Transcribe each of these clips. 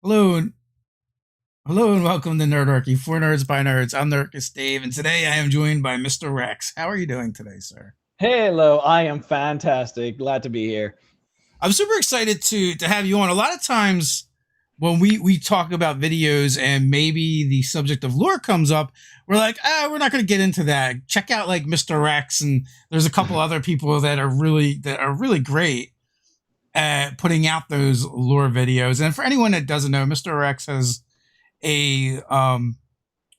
Hello, hello, and welcome to Nerdarchy for Nerds by Nerds. I'm Nerdist Dave, and today I am joined by MrRhexx. How are you doing today, sir? Hello, I am fantastic. Glad to be here. I'm super excited to have you on. A lot of times when we talk about videos and maybe the subject of lore comes up, we're like, we're not going to get into that. Check out like MrRhexx, and there's a couple other people that are really great at putting out those lore videos. And for anyone that doesn't know, MrRhexx has a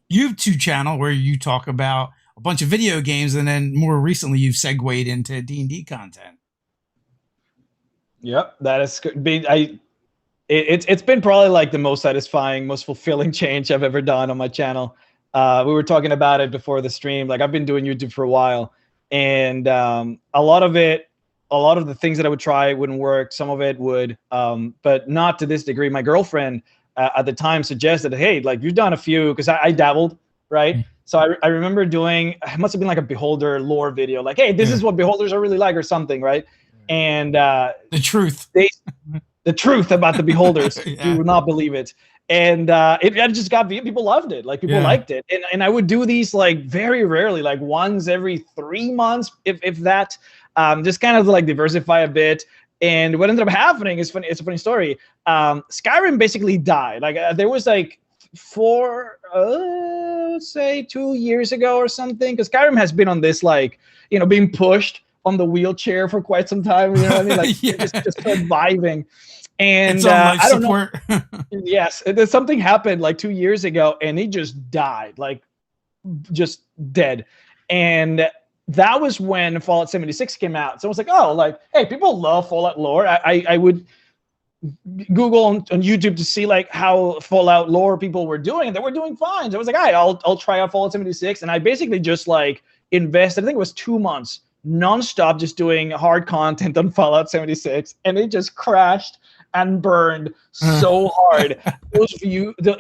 YouTube channel where you talk about a bunch of video games, and then more recently you've segued into D&D content. Yep, that is been it's been probably like the most satisfying, most fulfilling change I've ever done on my channel. We were talking about it before the stream. Like I've been doing YouTube for a while, and a lot of the things that I would try wouldn't work. Some of it would, but not to this degree. My girlfriend at the time suggested, "Hey, like you've done a few," because I dabbled, right? So I remember doing, it must have been like a Beholder lore video, like, "Hey, this is what Beholders are really like," or something, right? And The truth. the truth about the Beholders, Yeah. you would not believe it. And it just got people loved it, like people liked it. And I would do these like very rarely, like once every 3 months, if that, just kind of like diversify a bit. And what ended up happening is funny. It's a funny story. Skyrim basically died. Like there was like let's say 2 years ago or something, because Skyrim has been on this, like, being pushed on the wheelchair for quite some time. You know what I mean? Like just surviving. And It's on life I don't support. know. Yes, something happened like 2 years ago, and he just died, like just dead. And that was when Fallout 76 came out. So I was like, oh, like, hey, people love Fallout lore. I would Google on YouTube to see like how Fallout lore people were doing, and they were doing fine. So I was like, all right, I'll try out Fallout 76. And I basically just like invested, I think it was 2 months nonstop, just doing hard content on Fallout 76, and it just crashed and burned so hard. Those views, the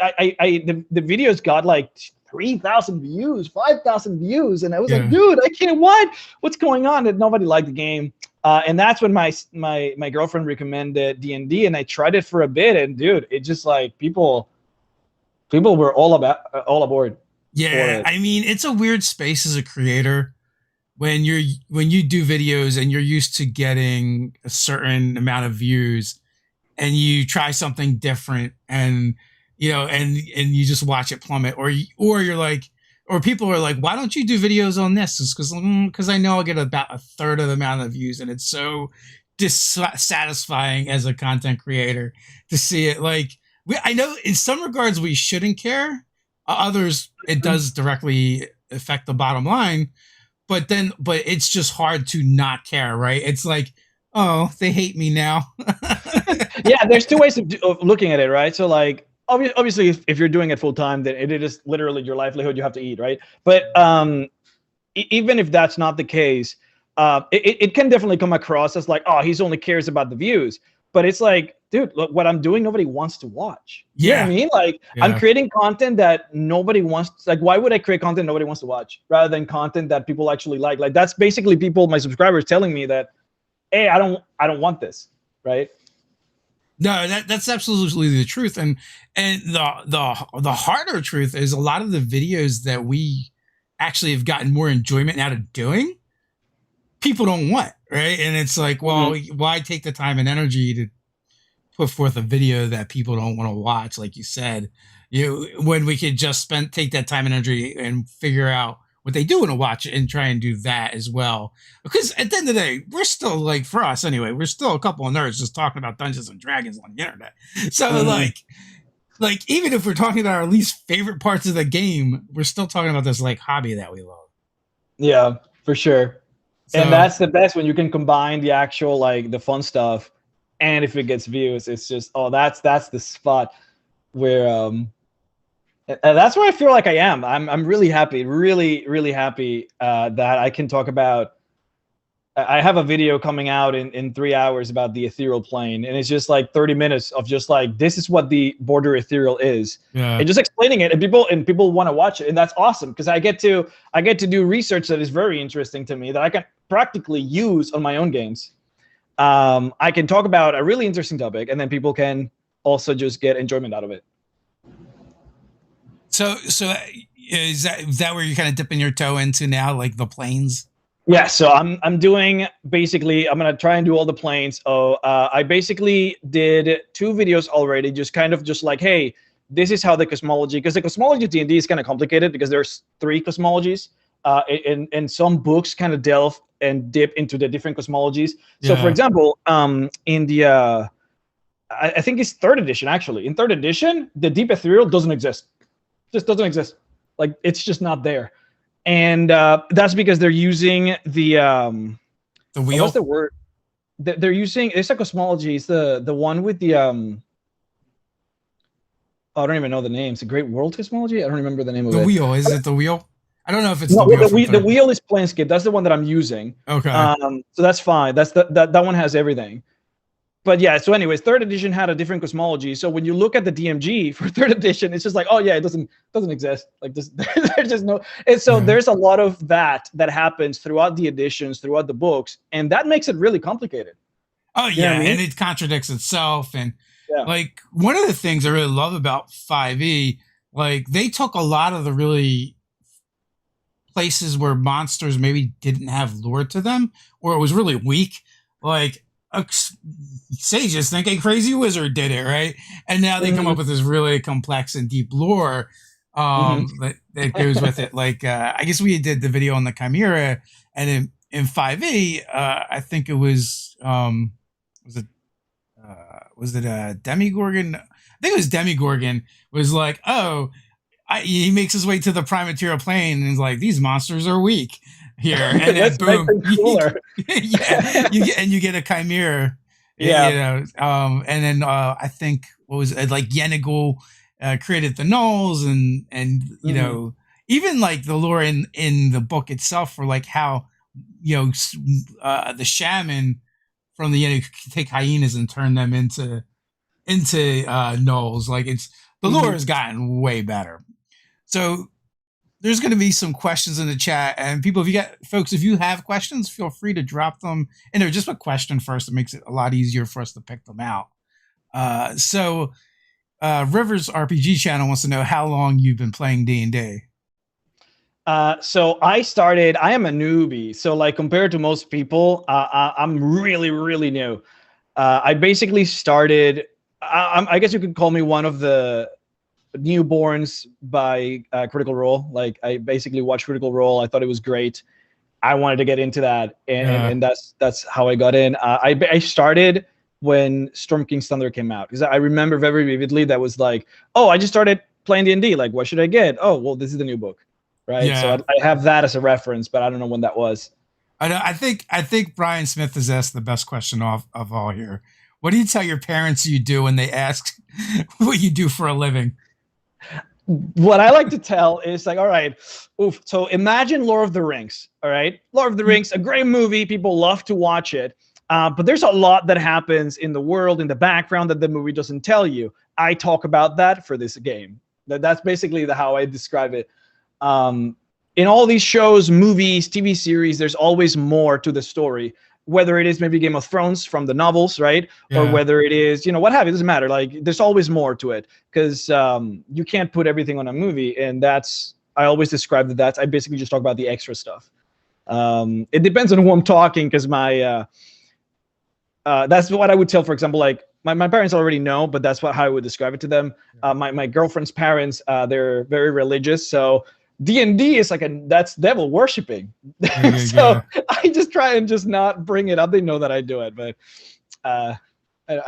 videos got like 3,000 views, 5,000 views, and I was like, dude, I can't. What's going on? That nobody liked the game. And that's when my girlfriend recommended D&D, and I tried it for a bit, and dude, it just like people were all aboard. Yeah, I mean, it's a weird space as a creator when you do videos and you're used to getting a certain amount of views, and you try something different, and and you just watch it plummet, or you're like, or people are like, why don't you do videos on this? It's because I know I'll get about a third of the amount of views, and it's so dissatisfying as a content creator to see it. Like, I know in some regards we shouldn't care, others it does directly affect the bottom line, but it's just hard to not care, right? It's like, oh, they hate me now. Yeah, there's two ways of looking at it, right? So like, obviously, if you're doing it full time, then it is literally your livelihood. You have to eat, right? But even if that's not the case, it can definitely come across as like, oh, he's only cares about the views. But it's like, dude, look, what I'm doing, nobody wants to watch. Yeah. You know what I mean? Like, I'm creating content that nobody wants. Like, why would I create content nobody wants to watch rather than content that people actually like? Like, that's basically people, my subscribers, telling me that, hey, I don't want this, right? No, that's absolutely the truth, and the harder truth is a lot of the videos that we actually have gotten more enjoyment out of doing, people don't want, right? And it's like, well, why take the time and energy to put forth a video that people don't want to watch, like you said, when we could just take that time and energy and figure out what they do want to watch and try and do that as well. Because at the end of the day, we're still, like, for us anyway, we're still a couple of nerds just talking about Dungeons and Dragons on the internet. So like even if we're talking about our least favorite parts of the game, we're still talking about this like hobby that we love. Yeah, for sure. So, and that's the best, when you can combine the actual, like, the fun stuff, and if it gets views, it's just, oh, that's the spot where and that's where I feel like I am. I'm really happy, really happy that I can talk about. I have a video coming out in 3 hours about the ethereal plane, and it's just like 30 minutes of just like, this is what the border ethereal is, and just explaining it, and people want to watch it, and that's awesome, because I get to do research that is very interesting to me that I can practically use on my own games. I can talk about a really interesting topic, and then people can also just get enjoyment out of it. So is that where you're kind of dipping your toe into now, like the planes? Yeah, so I'm doing basically, I'm gonna try and do all the planes. Oh, I basically did 2 videos already, just kind of just like, hey, this is how the cosmology, because the cosmology D&D is kind of complicated because there's 3 cosmologies, and some books kind of delve and dip into the different cosmologies. So for Yeah. example, in the I think it's 3rd edition actually. In 3rd edition, the deep ethereal doesn't exist, just doesn't exist. Like it's just not there. And that's because they're using the wheel. what's the word? They're using, it's a cosmology. It's the one with the oh, I don't even know the name. It's a Great World Cosmology. I don't remember the name of The it. wheel. Is it the wheel? I don't know if it's No, the wheel. the wheel is Planescape. That's the one that I'm using. Okay. So that's fine. That's that one has everything. But yeah, so anyways, 3rd edition had a different cosmology. So when you look at the DMG for 3rd edition, it's just like, oh yeah, it doesn't exist. Like this, there's just no. And so there's a lot of that happens throughout the editions, throughout the books, and that makes it really complicated. Oh You know yeah, what I mean? and it contradicts itself. And Yeah. like one of the things I really love about 5e, like they took a lot of the really places where monsters maybe didn't have lore to them, or it was really weak. Like sages think a crazy wizard did it, right? And now they come up with this really complex and deep lore that goes with it. Like I guess we did the video on the Chimera, and in 5e, I think it was was it Demigorgon? I think it was Demigorgon was like, oh, he makes his way to the prime material plane and he's like, these monsters are weak here, and then boom, yeah, you get a chimera, Yeah. you know, and then I think what was it, like Yennegal created the gnolls, and you know, even like the lore in the book itself for like how, you know, the shaman from the Yennegal could take hyenas and turn them into gnolls. Like it's the lore has gotten way better. So there's going to be some questions in the chat, and people, if you have questions, feel free to drop them in there. Just a question first. It makes it a lot easier for us to pick them out. So Rivers RPG channel wants to know how long you've been playing D&D. So I am a newbie. So like compared to most people, I'm really, really new. I basically started, I guess you could call me one of the newborns by Critical Role. Like I basically watched Critical Role. I thought it was great. I wanted to get into that, and that's how I got in. I started when Storm King's Thunder came out, because I remember very vividly that was like, oh, I just started playing D&D. Like, what should I get? Oh, well, this is the new book, right? Yeah. So I have that as a reference, but I don't know when that was. I think Brian Smith has asked the best question of all here. What do you tell your parents you do when they ask what you do for a living? What I like to tell is like, all right, so imagine Lord of the Rings, all right? Lord of the Rings, a great movie. People love to watch it. But there's a lot that happens in the world, in the background, that the movie doesn't tell you. I talk about that for this game. That's basically how I describe it. In all these shows, movies, TV series, there's always more to the story. Whether it is maybe Game of Thrones from the novels, right? Yeah. Or whether it is, what have you, it doesn't matter. Like, there's always more to it, because you can't put everything on a movie. And I always describe that. I basically just talk about the extra stuff. It depends on who I'm talking, because that's what I would tell, for example, like my parents already know, but that's how I would describe it to them. My girlfriend's parents, they're very religious. So D&D is that's devil worshiping. So I just try and just not bring it up. They know that I do it, but I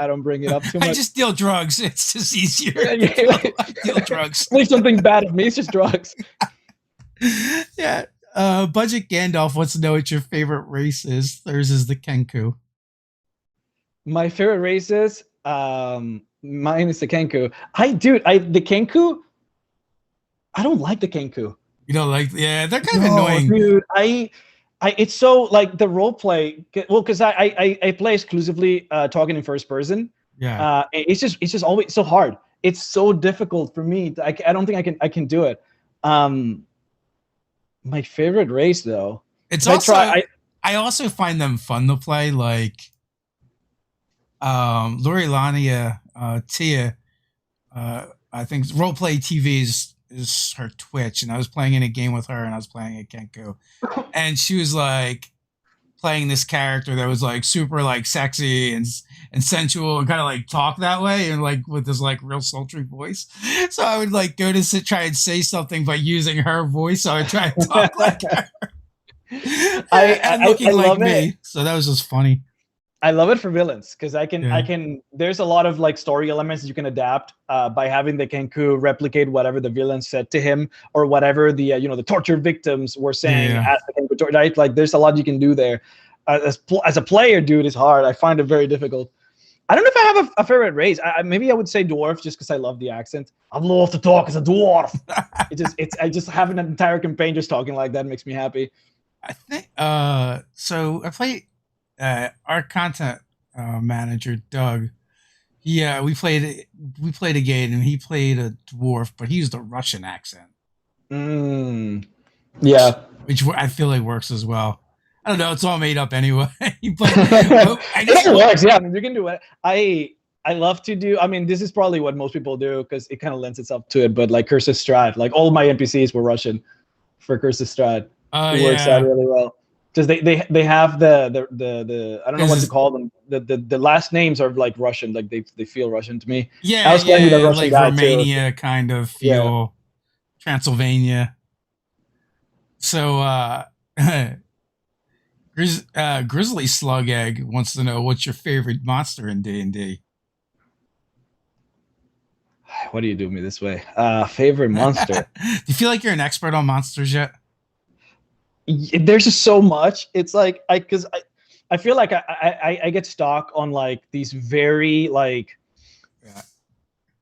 don't bring it up too much. I just deal drugs. It's just easier. I deal drugs. Please don't think bad of me. It's just drugs. Yeah. Budget Gandalf wants to know what your favorite race is. Theirs is the Kenku. My favorite race is mine is the Kenku. The Kenku. I don't like the Kenku. You don't like? Yeah, they're kind of annoying, dude. It's so like the role play. Well, because I play exclusively talking in first person. Yeah. It's just always so hard. It's so difficult for me. I don't think I can do it. My favorite race though. It's also I also find them fun to play. Like Lorelania Tia. I think Roleplay TV is her Twitch, and I was playing in a game with her, and I was playing at Kenku, and she was like playing this character that was like super like sexy and sensual and kind of like talk that way and like with this like real sultry voice. So I would like go to try and say something by using her voice. So I would try and talk like her and looking I like love it. me. So that was just funny. I love it for villains because I Yeah. can. There's a lot of like story elements you can adapt by having the Kenku replicate whatever the villain said to him or whatever the the torture victims were saying Yeah. as the Kenku, right? Like there's a lot you can do there. As a player, dude, it's hard. I find it very difficult. I don't know if I have a favorite race. Maybe I would say dwarf just because I love the accent. I love to talk as a dwarf. I just having an entire campaign just talking like that makes me happy. I think so I play our content manager Doug. Yeah, we played a game and he played a dwarf, but he used a Russian accent. Yeah. Which I feel like works as well. I don't know, it's all made up anyway. But I It just all works. Yeah, I mean, you can do it. I love to do. I mean, this is probably what most people do because it kind of lends itself to it. But like Curse of Strahd, like all my NPCs were Russian for Curse of Strahd. It works out really well. Because they have the I don't know what to call them. The last names are like Russian. Like they feel Russian to me. Yeah, I was playing with a Russian like guy Romania too. kind of feel. Yeah. Transylvania. So Grizzly Slug Egg wants to know what's your favorite monster in D&D. What do you do me this way? Favorite monster. Do you feel like you're an expert on monsters yet? There's just so much. It's like I feel like I get stuck on like these very like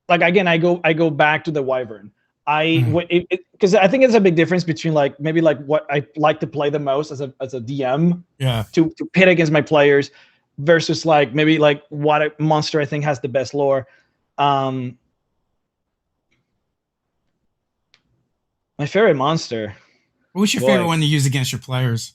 again I go back to the wyvern. Because I think it's a big difference between like maybe like what I like to play the most as a DM to pit against my players versus like maybe like what a monster I think has the best lore. My favorite monster. What's your favorite one to use against your players?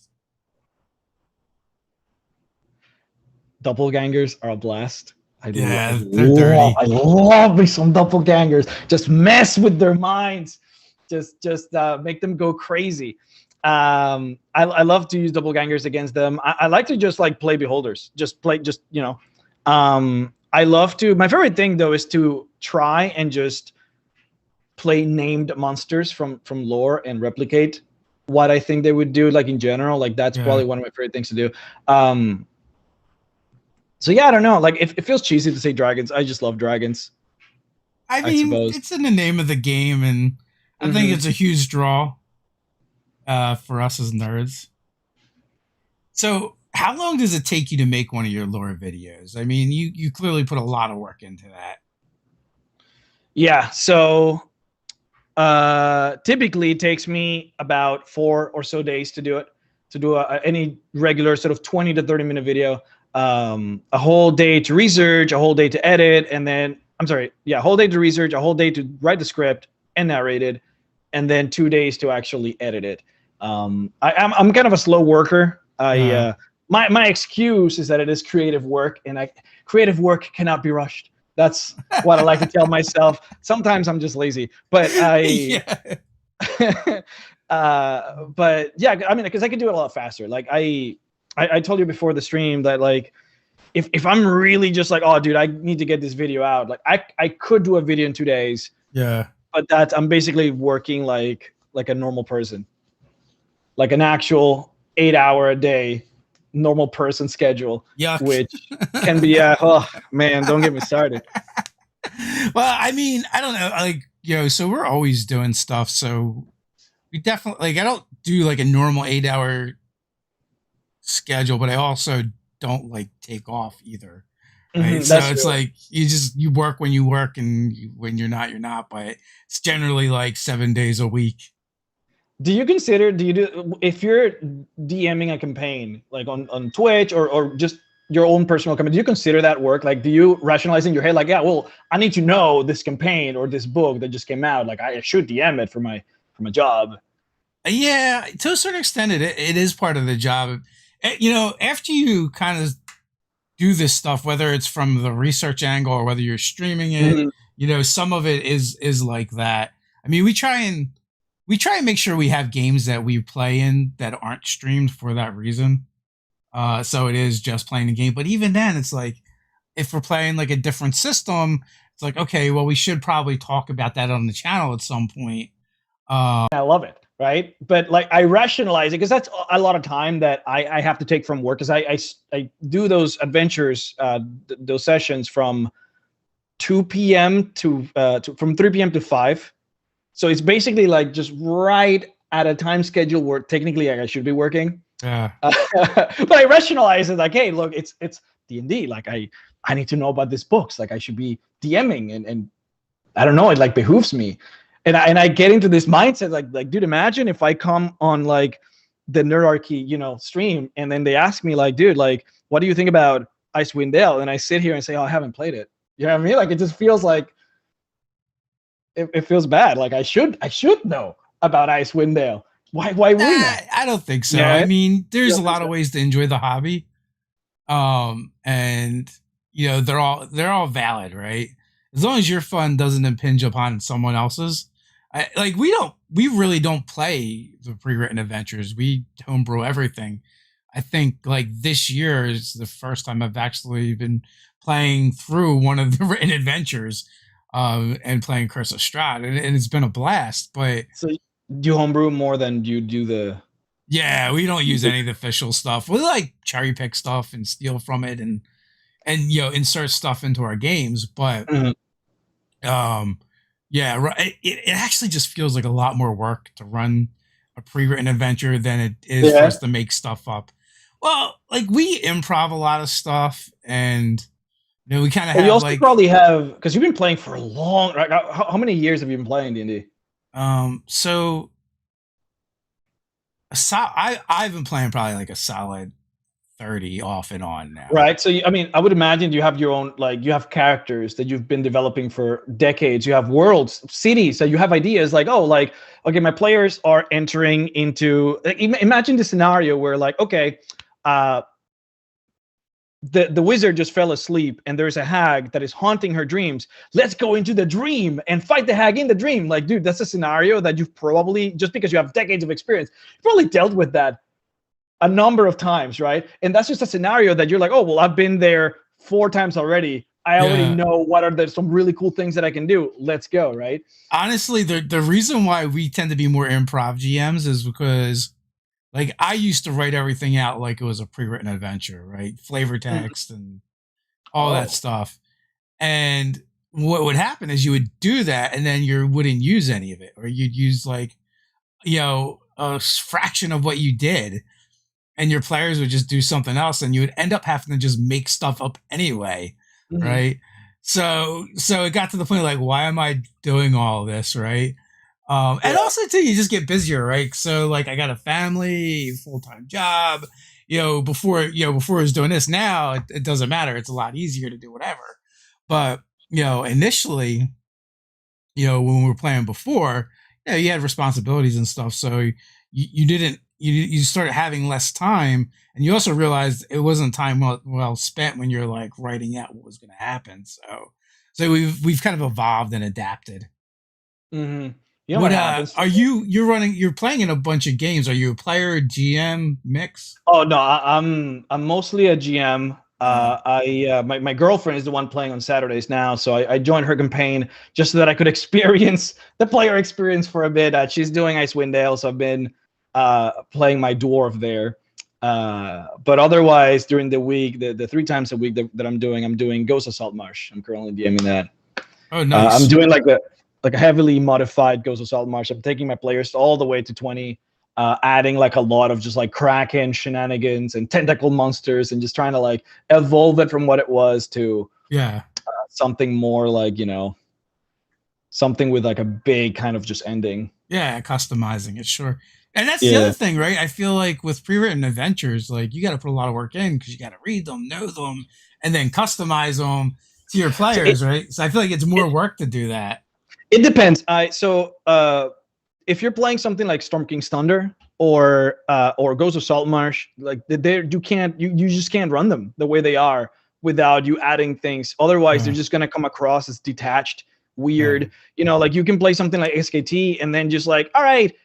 Doppelgangers are a blast. They're dirty. I love me some doppelgangers. Just mess with their minds. Just make them go crazy. I love to use doppelgangers against them. I like to just like play beholders. I love to. My favorite thing though is to try and just play named monsters from lore and replicate what I think they would do, like in general. Like that's probably one of my favorite things to do. So yeah, I don't know. Like it feels cheesy to say dragons. I just love dragons. I mean, it's in the name of the game, and I think it's a huge draw for us as nerds. So how long does it take you to make one of your lore videos? I mean, you clearly put a lot of work into that. Yeah. So typically it takes me about 4 or so days to do it, to do any regular sort of 20 to 30 minute video. A whole day to research, a whole day to edit, and then a whole day to research, a whole day to write the script and narrate it, and then 2 days to actually edit it. I'm kind of a slow worker. My excuse is that it is creative work, and creative work cannot be rushed. That's what I like to tell myself. Sometimes I'm just lazy, but but yeah, I mean, because I can do it a lot faster. Like I told you before the stream that like if I'm really just like, oh dude, I need to get this video out, like I could do a video in 2 days. Yeah. But that I'm basically working like a normal person. Like an actual 8-hour a day normal person schedule. Yuck. Which can be oh man, don't get me started. Well, I mean, I don't know, like, so we're always doing stuff, so we definitely like I don't do like a normal 8-hour schedule, but I also don't like take off either. Right? So it's like you work when you work, and when you're not, but it's generally like 7 days a week. Do you if you're DMing a campaign like on Twitch or just your own personal campaign, do you consider that work? Like, do you rationalize in your head like, yeah, well, I need to know this campaign or this book that just came out, like I should DM it for my job? Yeah, to a certain extent, it is part of the job. After you kind of do this stuff, whether it's from the research angle or whether you're streaming it. Mhm. You know, some of it is like that. I mean, we try and make sure we have games that we play in that aren't streamed for that reason. So it is just playing the game. But even then, it's like if we're playing like a different system, it's like okay, well, we should probably talk about that on the channel at some point. I love it, right? But like I rationalize it because that's a lot of time that I have to take from work because I do those adventures, those sessions from 2 p.m. to from 3 p.m. to 5. So it's basically like just right at a time schedule where technically I should be working. Yeah. But I rationalize it like, hey, look, it's D&D. Like I need to know about these books. Like I should be DMing and I don't know, it like behooves me. And I get into this mindset like dude, imagine if I come on like the Nerdarchy, you know, stream and then they ask me like, dude, like what do you think about Icewind Dale? And I sit here and say, oh, I haven't played it. You know what I mean? Like it just feels like it feels bad. Like I should know about Icewind Dale. Why wouldn't I? I don't think so. Yeah. I mean, there's a Yeah, lot of ways to enjoy the hobby. And you know, they're all valid, right? As long as your fun doesn't impinge upon someone else's. We really don't play the pre-written adventures. We homebrew everything. I think like this year is the first time I've actually been playing through one of the written adventures, and playing Curse of Strahd, and it's been a blast. But So you homebrew more than you do the. yeah, we don't use any of the official stuff. We like cherry pick stuff and steal from it, and you know insert stuff into our games. But yeah, it actually just feels like a lot more work to run a pre-written adventure than it is for us to make stuff up. Well, like we improv a lot of stuff, and you know we kind of have You also like probably have because you've been playing for a long. Like, how many years have you been playing D&D? So I've been playing probably like a solid 30 off and on now. Right. So, I mean, I would imagine you have your own, like, you have characters that you've been developing for decades. You have worlds, cities. So you have ideas like, oh, like, okay, my players are entering into, like, imagine the scenario where, like, okay, the wizard just fell asleep and there's a hag that is haunting her dreams. Let's go into the dream and fight the hag in the dream. Like, dude, that's a scenario that you've probably, just because you have decades of experience, you've probably dealt with that a number of times, right? And that's just a scenario that you're like, oh, well, I've been there 4 times already. I already know what are some really cool things that I can do. Let's go, right? Honestly, the reason why we tend to be more improv GMs is because, like, I used to write everything out like it was a pre-written adventure, right? Flavor text and all that stuff. And what would happen is you would do that, and then you wouldn't use any of it, or you'd use like, you know, a fraction of what you did. And your players would just do something else, and you would end up having to just make stuff up anyway, right? So it got to the point like, why am I doing all this, right? And also too, you just get busier, right? So like, I got a family, full-time job, before I was doing this. Now it doesn't matter; it's a lot easier to do whatever. But initially, when we were playing before, you had responsibilities and stuff, so you didn't. You started having less time, and you also realized it wasn't time well spent when you're like writing out what was going to happen. So we've kind of evolved and adapted. Mm-hmm. You know what happens? You're playing in a bunch of games. Are you a player, GM, mix? Oh no, I'm mostly a GM. My girlfriend is the one playing on Saturdays now, so I joined her campaign just so that I could experience the player experience for a bit. She's doing Icewind Dale, so I've been playing my dwarf there. But otherwise, during the week, the 3 times a week that I'm doing Ghost of Saltmarsh. I'm currently DMing that. Oh, nice. I'm doing like a heavily modified Ghost of Saltmarsh. I'm taking my players all the way to 20, adding like a lot of just like Kraken shenanigans and tentacle monsters, and just trying to like evolve it from what it was to something more like, something with like a big kind of just ending. Yeah, customizing it, sure. And that's the other thing, right? I feel like with pre-written adventures, like you got to put a lot of work in because you got to read them, know them, and then customize them to your players, right? So I feel like it's more work to do that. It depends. If you're playing something like Storm King's Thunder or Ghost of Saltmarsh, like you just can't run them the way they are without you adding things. Otherwise, they're Yeah. just gonna come across as detached, weird. You know, like you can play something like SKT and then just like, all right,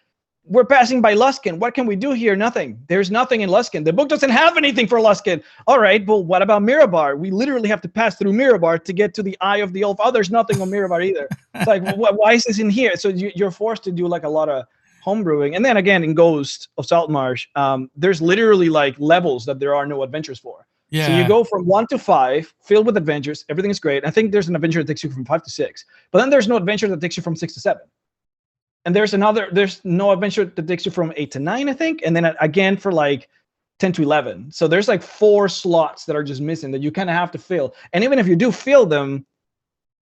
we're passing by Luskan. What can we do here? Nothing. There's nothing in Luskan. The book doesn't have anything for Luskan. All right, well, what about Mirabar? We literally have to pass through Mirabar to get to the Eye of the Elf. Oh, there's nothing on Mirabar either. It's like, why is this in here? So you're forced to do like a lot of homebrewing. And then again, in Ghost of Saltmarsh, there's literally like levels that there are no adventures for. Yeah. So you go from 1 to 5, filled with adventures. Everything is great. I think there's an adventure that takes you from 5 to 6. But then there's no adventure that takes you from 6 to 7. And there's no adventure that takes you from 8 to 9, I think. And then again for like 10 to 11. So there's like 4 slots that are just missing that you kind of have to fill. And even if you do fill them,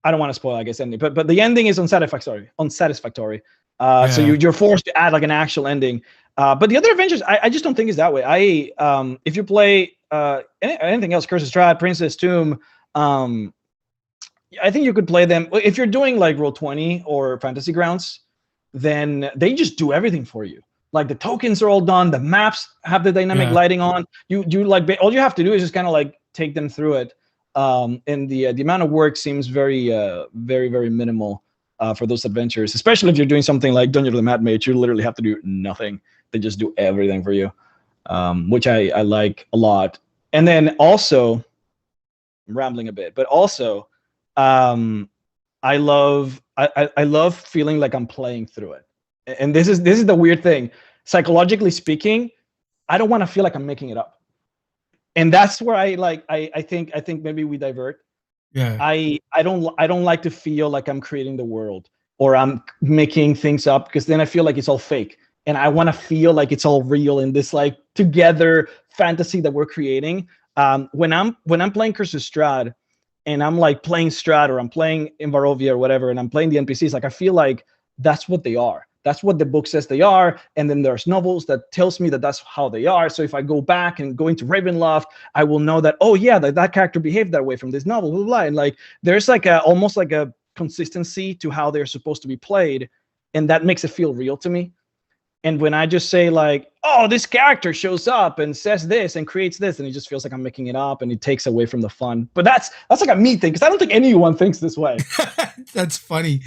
I don't want to spoil, I guess, ending, but the ending is unsatisfactory. So you're forced to add like an actual ending. But the other adventures, I just don't think is that way. If you play anything else, Curse of Strahd, Princess Tomb, I think you could play them. If you're doing like Roll20 or Fantasy Grounds, then they just do everything for you. Like the tokens are all done, the maps have the dynamic lighting on. You like all you have to do is just kind of like take them through it. And the amount of work seems very very minimal for those adventures, especially if you're doing something like Dungeon of the Mad Mage. You literally have to do nothing. They just do everything for you, which I like a lot. And then also, I'm rambling a bit, but also, I love feeling like I'm playing through it. And this is the weird thing. Psychologically speaking, I don't want to feel like I'm making it up. And that's where I think maybe we divert. Yeah. I don't like to feel like I'm creating the world or I'm making things up, because then I feel like it's all fake. And I want to feel like it's all real in this like together fantasy that we're creating. When I'm playing Curse of Strahd, and I'm like playing Strahd, or I'm playing in Barovia or whatever, and I'm playing the NPCs, like I feel like that's what they are. That's what the book says they are. And then there's novels that tells me that that's how they are. So if I go back and go into Ravenloft, I will know that, oh yeah, that character behaved that way from this novel, blah, blah, blah. And like, there's like almost like a consistency to how they're supposed to be played. And that makes it feel real to me. And when I just say like, oh, this character shows up and says this and creates this, and it just feels like I'm making it up, and it takes away from the fun. But that's like a me thing, because I don't think anyone thinks this way. That's funny.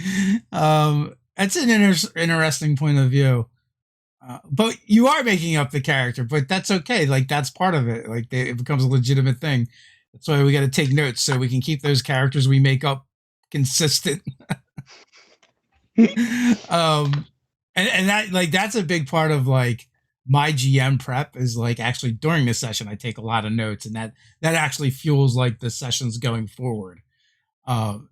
That's an interesting point of view. But you are making up the character, but that's okay. Like that's part of it. Like it becomes a legitimate thing. That's why we got to take notes so we can keep those characters we make up consistent. And that like that's a big part of like my GM prep is like actually during the session I take a lot of notes, and that actually fuels like the sessions going forward. So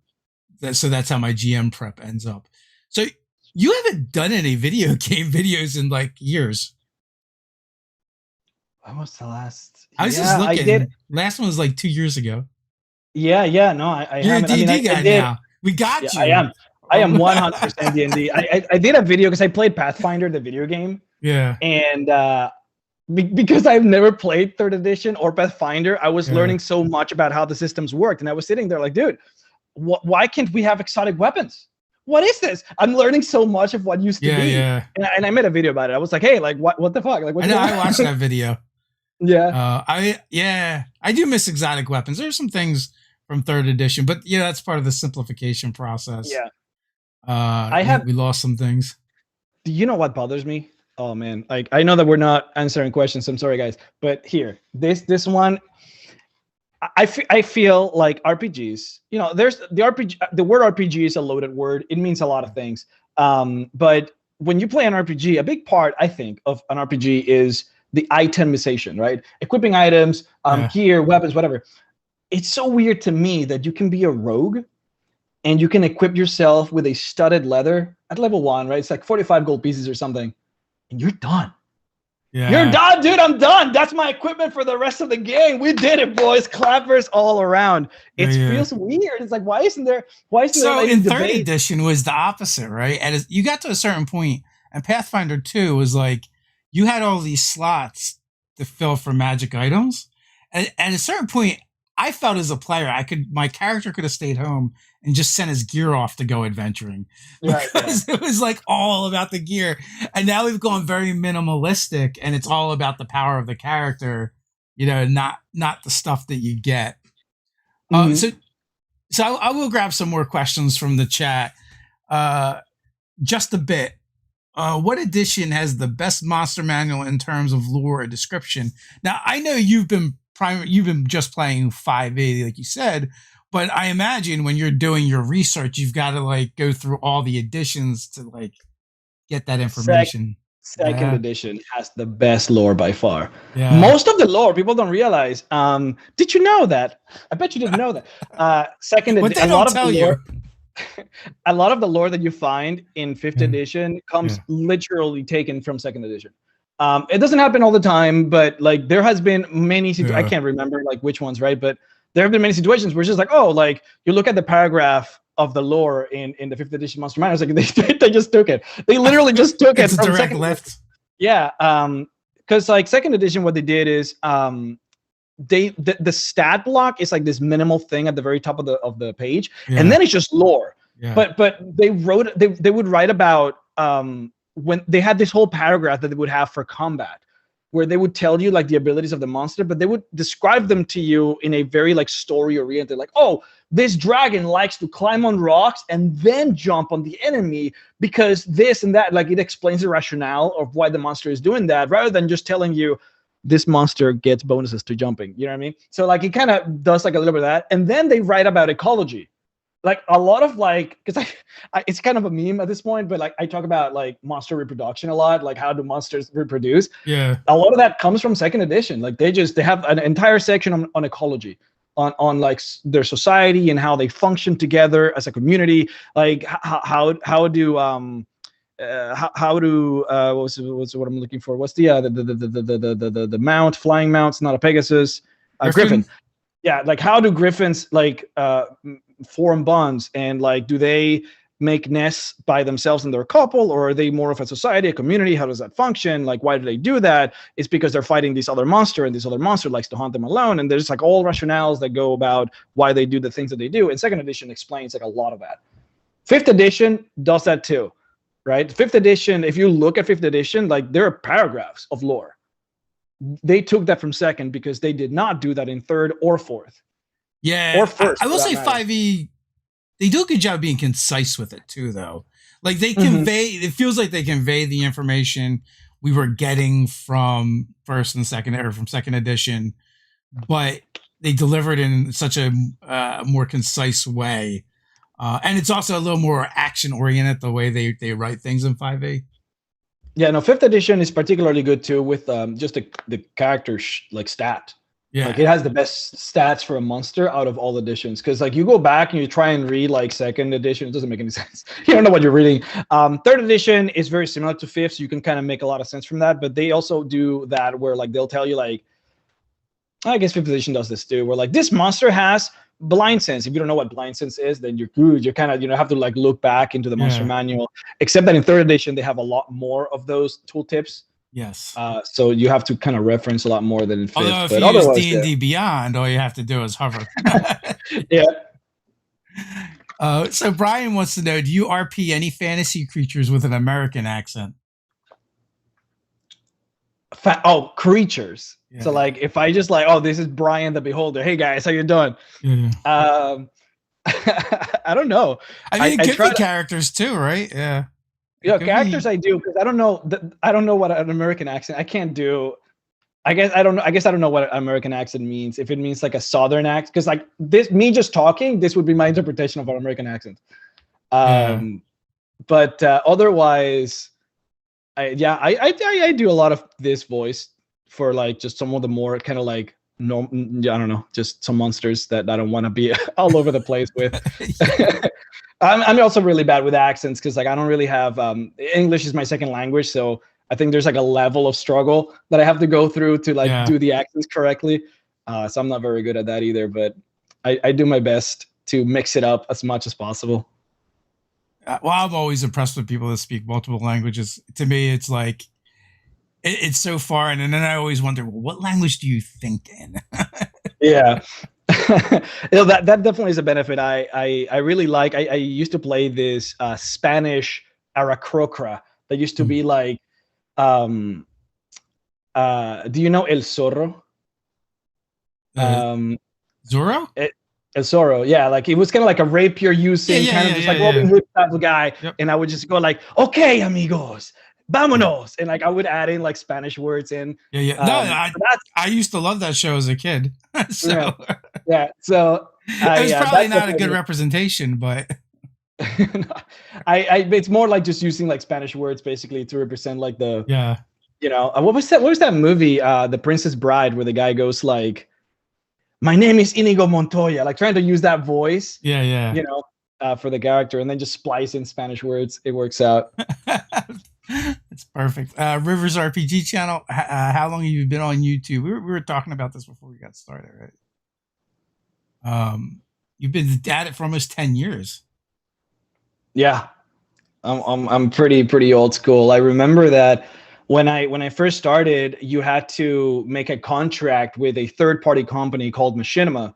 that's how my GM prep ends up. So you haven't done any video game videos in like years. When was the last? I was just looking. I did. Last one was like 2 years ago. Yeah. No, I You're haven't. a D&D guy now. We got you. I am 100% D&D. I did a video because I played Pathfinder, the video game. Yeah. And because I've never played 3rd edition or Pathfinder, I was learning so much about how the systems worked. And I was sitting there like, dude, why can't we have exotic weapons? What is this? I'm learning so much of what used to be. Yeah. And I made a video about it. I was like, hey, like, what the fuck? Like, I watched that video. Yeah. I do miss exotic weapons. There's some things from 3rd edition, but yeah, that's part of the simplification process. Yeah. We lost some things. Do you know what bothers me? Oh man, like I know that we're not answering questions. I'm sorry, guys, but here, this one, I feel like RPGs. You know, there's the RPG. The word RPG is a loaded word. It means a lot of things. But when you play an RPG, a big part I think of an RPG is the itemization, right? Equipping items, gear, weapons, whatever. It's so weird to me that you can be a rogue and you can equip yourself with a studded leather at level 1, right? It's like 45 gold pieces or something, and you're done. Yeah. You're done, dude. I'm done. That's my equipment for the rest of the game. We did it, boys. Clappers all around. It feels weird. It's like, why isn't there so in 3rd edition was the opposite, right? And you got to a certain point, and Pathfinder 2 was like, you had all these slots to fill for magic items. And at a certain point, I felt as a player, my character could have stayed home and just sent his gear off to go adventuring, because it was like all about the gear. And now we've gone very minimalistic, and it's all about the power of the character, you know, not the stuff that you get. So I will grab some more questions from the chat. Just a bit. What edition has the best monster manual in terms of lore or description? Now, I know you've been just playing 5e, like you said, but I imagine when you're doing your research, you've got to like go through all the editions to like get that information. Second edition has the best lore by far. Yeah. Most of the lore people don't realize. Did you know that? I bet you didn't know that. Second edition, a lot of the lore. A lot of the lore that you find in 5th edition comes literally taken from 2nd edition. It doesn't happen all the time, but like there has been many I can't remember like which ones, right? But there have been many situations where it's just like, oh, like you look at the paragraph of the lore in the 5th edition Monster Manual, it's like they just took it. They literally just took it from direct left. Yeah, because like 2nd edition, what they did is the stat block is like this minimal thing at the very top of the page, and then it's just lore. But they would write about when they had this whole paragraph that they would have for combat, where they would tell you like the abilities of the monster, but they would describe them to you in a very like story oriented, like, oh, this dragon likes to climb on rocks and then jump on the enemy because this and that. Like it explains the rationale of why the monster is doing that, rather than just telling you this monster gets bonuses to jumping. You know what I mean? So like it kind of does like a little bit of that. And then they write about ecology. Like a lot of like, because I it's kind of a meme at this point, but like I talk about like monster reproduction a lot, like how do monsters reproduce? Yeah. A lot of that comes from 2nd edition. Like they have an entire section on ecology, on like their society and how they function together as a community. Like how do what's what I'm looking for? What's the mount? Flying mount's not a Pegasus, Griffin. Yeah, like how do griffins like form bonds, and like do they make nests by themselves and they're a couple, or are they more of a society, a community? How does that function? Like why do they do that? It's because they're fighting this other monster, and this other monster likes to hunt them alone, and there's like all rationales that go about why they do the things that they do. And 2nd edition explains like a lot of that. 5th edition does that too, right? 5th edition, if you look at 5th edition, like there are paragraphs of lore. They took that from 2nd because they did not do that in 3rd or 4th. Yeah, or 1st. I will say 5e, they do a good job being concise with it too, though. Like they convey, it feels like they convey the information we were getting from 1st and 2nd, or from 2nd edition, but they deliver it in such a more concise way. And it's also a little more action oriented the way they write things in 5e. Yeah, no, 5th edition is particularly good too with just the character like stat. Yeah, like it has the best stats for a monster out of all editions. Because like you go back and you try and read like 2nd edition, it doesn't make any sense. You don't know what you're reading. 3rd edition is very similar to 5th, so you can kind of make a lot of sense from that. But they also do that where like they'll tell you like, I guess 5th edition does this too, where like this monster has blind sense. If you don't know what blind sense is, then you're good. You kind of have to like look back into the monster manual. Except that in 3rd edition they have a lot more of those tooltips. Yes. So you have to kind of reference a lot more than in 5th. Although if you use D&D Beyond, all you have to do is hover. Yeah. So Brian wants to know, do you RP any fantasy creatures with an American accent? Creatures. Yeah. So like if I just like, oh, this is Brian the Beholder. Hey guys, how you doing? Yeah. I don't know. I mean, it could be characters too, right? Yeah. Yeah, characters I do, because I don't know. I don't know what an American accent. I can't do. I guess I don't know. I guess I don't know what an American accent means. If it means like a Southern accent, because like this, me just talking, this would be my interpretation of an American accent. But otherwise, I do a lot of this voice for like just some of the more kind of like I don't know, just some monsters that I don't want to be all over the place with. I'm also really bad with accents because like I don't really have English is my second language, so I think there's like a level of struggle that I have to go through to like do the accents correctly. So I'm not very good at that either, but I do my best to mix it up as much as possible. Well, I'm always impressed with people that speak multiple languages. To me, it's like it's so foreign, and then I always wonder, well, what language do you think in? Yeah. That definitely is a benefit. I really like. I used to play this Spanish Aracrocra that used to be like. Do you know El Zorro? Zorro? Zorro, yeah, like it was kind of like a rapier using, kind of just like Robin Hood type of guy. Yep. And I would just go like, "Okay, amigos, vámonos," and like I would add in like Spanish words in. Yeah. No, I used to love that show as a kid. So yeah. So it was probably not a good definitely representation, but it's more like just using like Spanish words basically to represent like the, yeah. you know, what was that movie, The Princess Bride, where the guy goes like, "My name is Inigo Montoya," like trying to use that voice, Yeah. you know, for the character, and then just splice in Spanish words. It works out. It's perfect. Rivers RPG channel. How long have you been on YouTube? We were talking about this before we got started, right? You've been at it for almost 10 years. Yeah, I'm pretty old school. I remember that when I first started, you had to make a contract with a third-party company called Machinima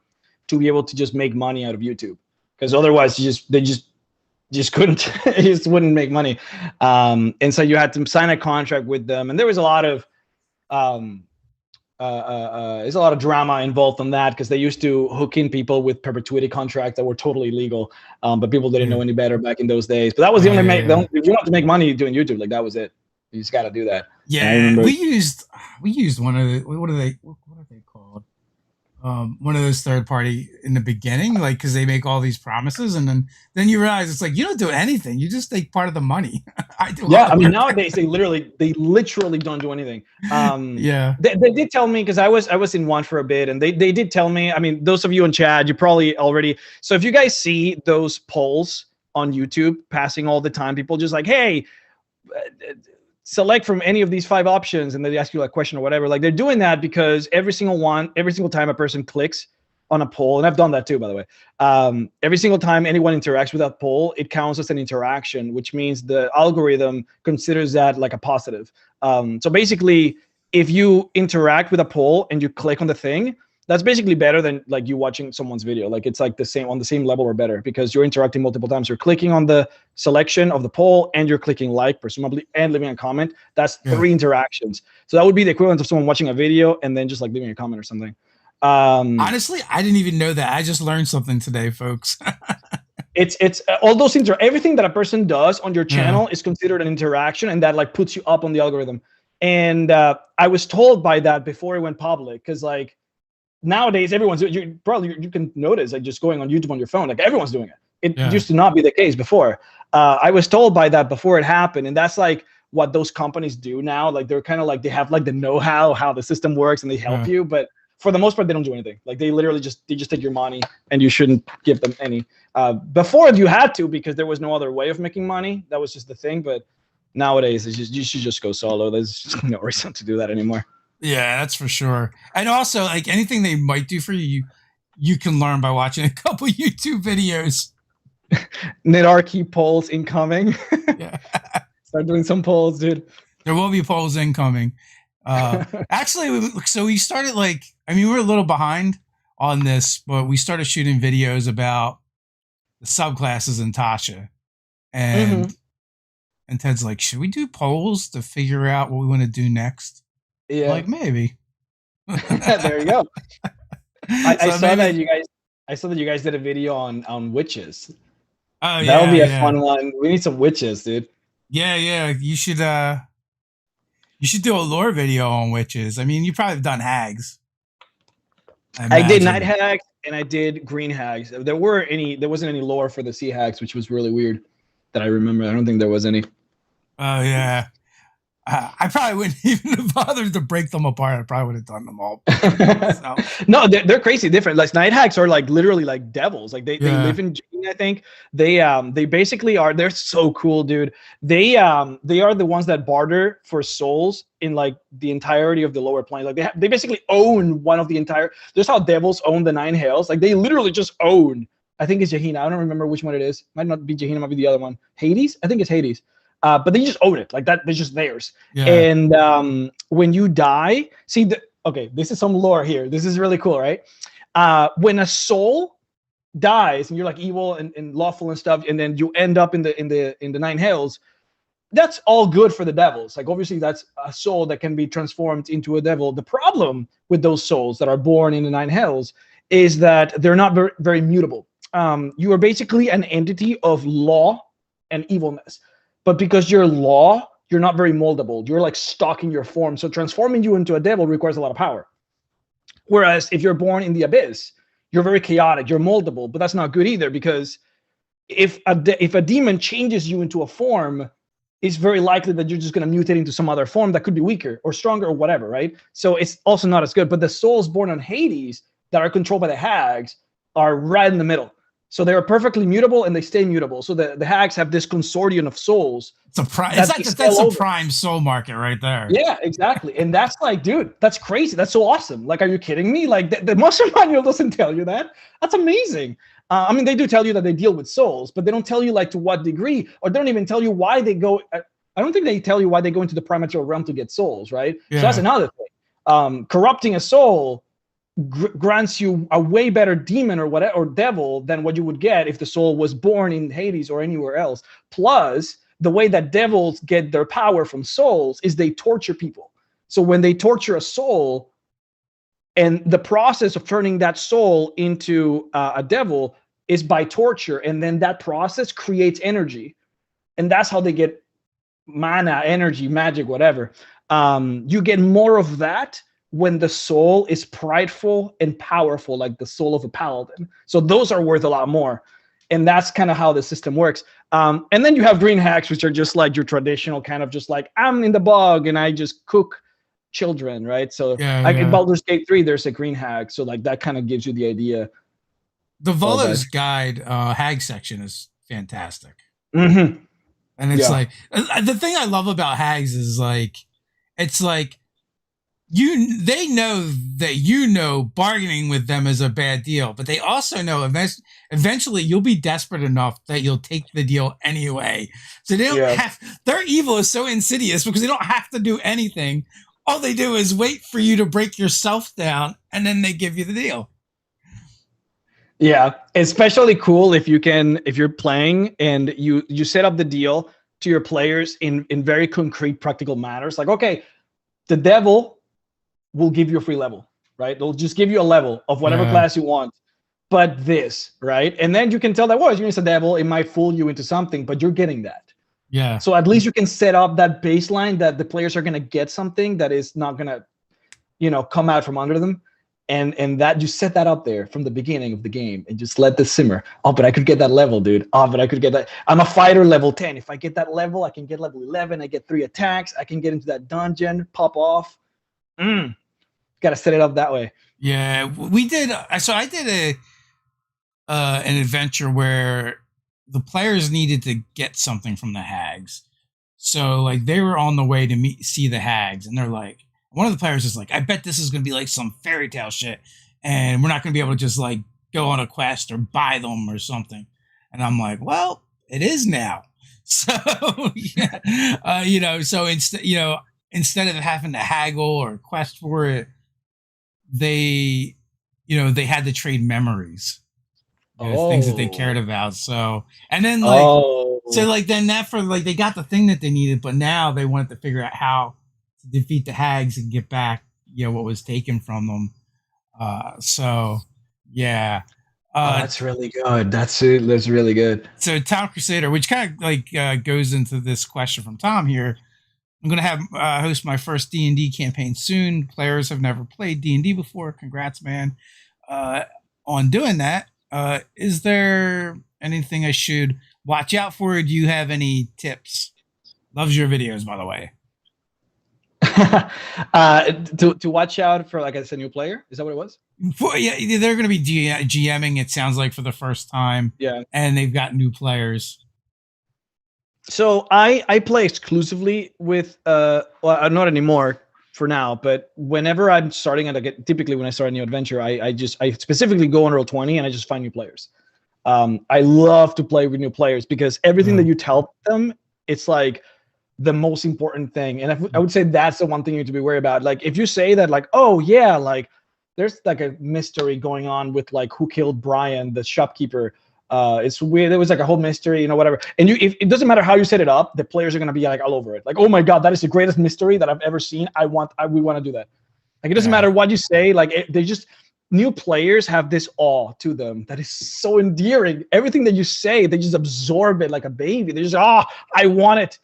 to be able to just make money out of YouTube, because otherwise they just couldn't, it just wouldn't make money. And so you had to sign a contract with them, and there was a lot of there's a lot of drama involved on that, because they used to hook in people with perpetuity contracts that were totally illegal, but people didn't know any better back in those days. But that was the only if you want to make money doing YouTube, like that was it. You just got to do that. Yeah, we used one of the, what are they called? One of those third party in the beginning, like, because they make all these promises, and then you realize it's like you don't do anything, you just take part of the money. I do. Yeah, I mean nowadays they literally don't do anything. Yeah, they did tell me, because I was in one for a bit, and they did tell me. I mean, those of you in chat, you probably already. So if you guys see those polls on YouTube passing all the time, people just like, "Hey, select from any of these 5 options," and they ask you like a question or whatever. Like, they're doing that because every single time a person clicks on a poll, and I've done that too, by the way. Every single time anyone interacts with that poll, it counts as an interaction, which means the algorithm considers that like a positive. So basically, if you interact with a poll and you click on the thing, that's basically better than like you watching someone's video. Like it's like on the same level or better, because you're interacting multiple times. You're clicking on the selection of the poll, and you're clicking like, presumably, and leaving a comment. That's 3 interactions. So that would be the equivalent of someone watching a video and then just like leaving a comment or something. Honestly, I didn't even know that. I just learned something today, folks. It's all those things, everything that a person does on your channel is considered an interaction, and that like puts you up on the algorithm. And I was told by that before it went public, because like nowadays everyone's, you can notice, like just going on YouTube on your phone, like everyone's doing it. It used to not be the case before. I was told by that before it happened, and that's like what those companies do now. Like they're kind of like, they have like the know-how how the system works, and they help you, but for the most part they don't do anything. Like they literally just take your money, and you shouldn't give them any. Before you had to, because there was no other way of making money. That was just the thing. But nowadays it's just, you should just go solo. There's just no reason to do that anymore. Yeah, that's for sure. And also, like anything they might do for you, you can learn by watching a couple YouTube videos. Nidarchy polls incoming. Yeah. Start doing some polls, dude. There will be polls incoming. Actually, so we started like, I mean, we were a little behind on this, but we started shooting videos about the subclasses in Tasha. And Ted's like, should we do polls to figure out what we want to do next? Yeah, like maybe. There you go. I saw that you guys did a video on witches. Oh yeah, that'll be a fun one. We need some witches, dude. Yeah. You should do a lore video on witches. I mean, you probably have done hags. I did night hags and I did green hags. There wasn't any lore for the sea hags, which was really weird that I remember. I don't think there was any. Oh yeah. I probably wouldn't even have bothered to break them apart. I probably would have done them all. So. No, they're crazy different. Like night hags are like literally like devils. Like they live in Jane, I think. They basically are. They're so cool, dude. They are the ones that barter for souls in like the entirety of the lower plane. Like they basically own one of the entire. There's how devils own the 9 hells. Like they literally just own. I think it's Gehenna. I don't remember which one it is. Might not be Gehenna. Might be the other one. Hades. I think it's Hades. But they just own it like that. They're just theirs. Yeah. And when you die, okay, this is some lore here. This is really cool, right? When a soul dies and you're like evil and lawful and stuff, and then you end up in the 9 hells, that's all good for the devils. Like obviously that's a soul that can be transformed into a devil. The problem with those souls that are born in the 9 hells is that they're not very, very mutable. You are basically an entity of law and evilness, but because you're law, you're not very moldable. You're like stuck in your form. So transforming you into a devil requires a lot of power. Whereas if you're born in the abyss, you're very chaotic. You're moldable, but that's not good either, because if a demon changes you into a form, it's very likely that you're just going to mutate into some other form that could be weaker or stronger or whatever, right? So it's also not as good. But the souls born on Hades that are controlled by the Hags are right in the middle. So they're perfectly mutable and they stay mutable. So the Hags have this consortium of souls. That's a prime soul market right there. Yeah, exactly. And that's like, dude, that's crazy. That's so awesome. Like, are you kidding me? Like the Monster Manual doesn't tell you that. That's amazing. I mean, they do tell you that they deal with souls, but they don't tell you like to what degree, or they don't even tell you why they go. I don't think they tell you why they go into the primordial realm to get souls, right? Yeah. So that's another thing. Corrupting a soul grants you a way better demon or whatever, or devil, than what you would get if the soul was born in Hades or anywhere else. Plus, the way that devils get their power from souls is they torture people. So when they torture a soul, and the process of turning that soul into a devil is by torture, and then that process creates energy, and that's how they get mana, energy, magic, whatever. You get more of that when the soul is prideful and powerful, like the soul of a paladin. So those are worth a lot more, and that's kind of how the system works. And then you have green hacks, which are just like your traditional kind of just like, I'm in the bog and I just cook children, right? So in Baldur's Gate 3, there's a green hag, so like that kind of gives you the idea. The Volo's Guide hag section is fantastic. Mm-hmm. And it's like, the thing I love about hags is like, it's like, they know that bargaining with them is a bad deal, but they also know eventually you'll be desperate enough that you'll take the deal anyway. So they don't have, their evil is so insidious because they don't have to do anything. All they do is wait for you to break yourself down, and then they give you the deal. Yeah, especially cool if you're playing and you set up the deal to your players in very concrete, practical matters. Like, okay, the devil will give you a free level, right? They'll just give you a level of whatever class you want, but this, right? And then you can tell that, well, you're a devil, it might fool you into something, but you're getting that. Yeah. So at least you can set up that baseline that the players are going to get something that is not going to, come out from under them. And that you set that up there from the beginning of the game and just let this simmer. Oh, but I could get that level, dude. Oh, but I could get that. I'm a fighter level 10. If I get that level, I can get level 11. I get 3 attacks. I can get into that dungeon, pop off. Got to set it up that way. Yeah, we did. So I did an adventure where the players needed to get something from the hags. So like they were on the way to see the hags, and they're like, one of the players is like, I bet this is going to be like some fairy tale shit, and we're not going to be able to just like go on a quest or buy them or something. And I'm like, well, it is now. So, so instead of having to haggle or quest for it, they had to trade memories. Things that they cared about. So, and then then that for like, they got the thing that they needed, but now they wanted to figure out how to defeat the hags and get back, what was taken from them. That's really good. That's really good. So Town Crusader, which kind of like goes into this question from Tom here. I'm going to have host my first D&D campaign soon. Players have never played D&D before. Congrats, man, on doing that. Is there anything I should watch out for? Do you have any tips? Loves your videos, by the way. To watch out for, like, as a new player? Is that what it was? They're going to be GMing, it sounds like, for the first time. Yeah. And they've got new players. So I play exclusively with, not anymore for now, but whenever I'm starting typically when I start a new adventure, I specifically go on Roll20 and I just find new players. I love to play with new players because everything that you tell them, it's like the most important thing. And I would say that's the one thing you need to be worried about. Like, if you say that, like, oh yeah, like there's like a mystery going on with like who killed Brian, the shopkeeper. It's weird. There was like a whole mystery, whatever. And if it doesn't matter how you set it up, the players are going to be like all over it. Like, oh my God, that is the greatest mystery that I've ever seen. We want to do that. Like, it doesn't matter what you say. Like, new players have this awe to them that is so endearing. Everything that you say, they just absorb it like a baby. They just, I want it.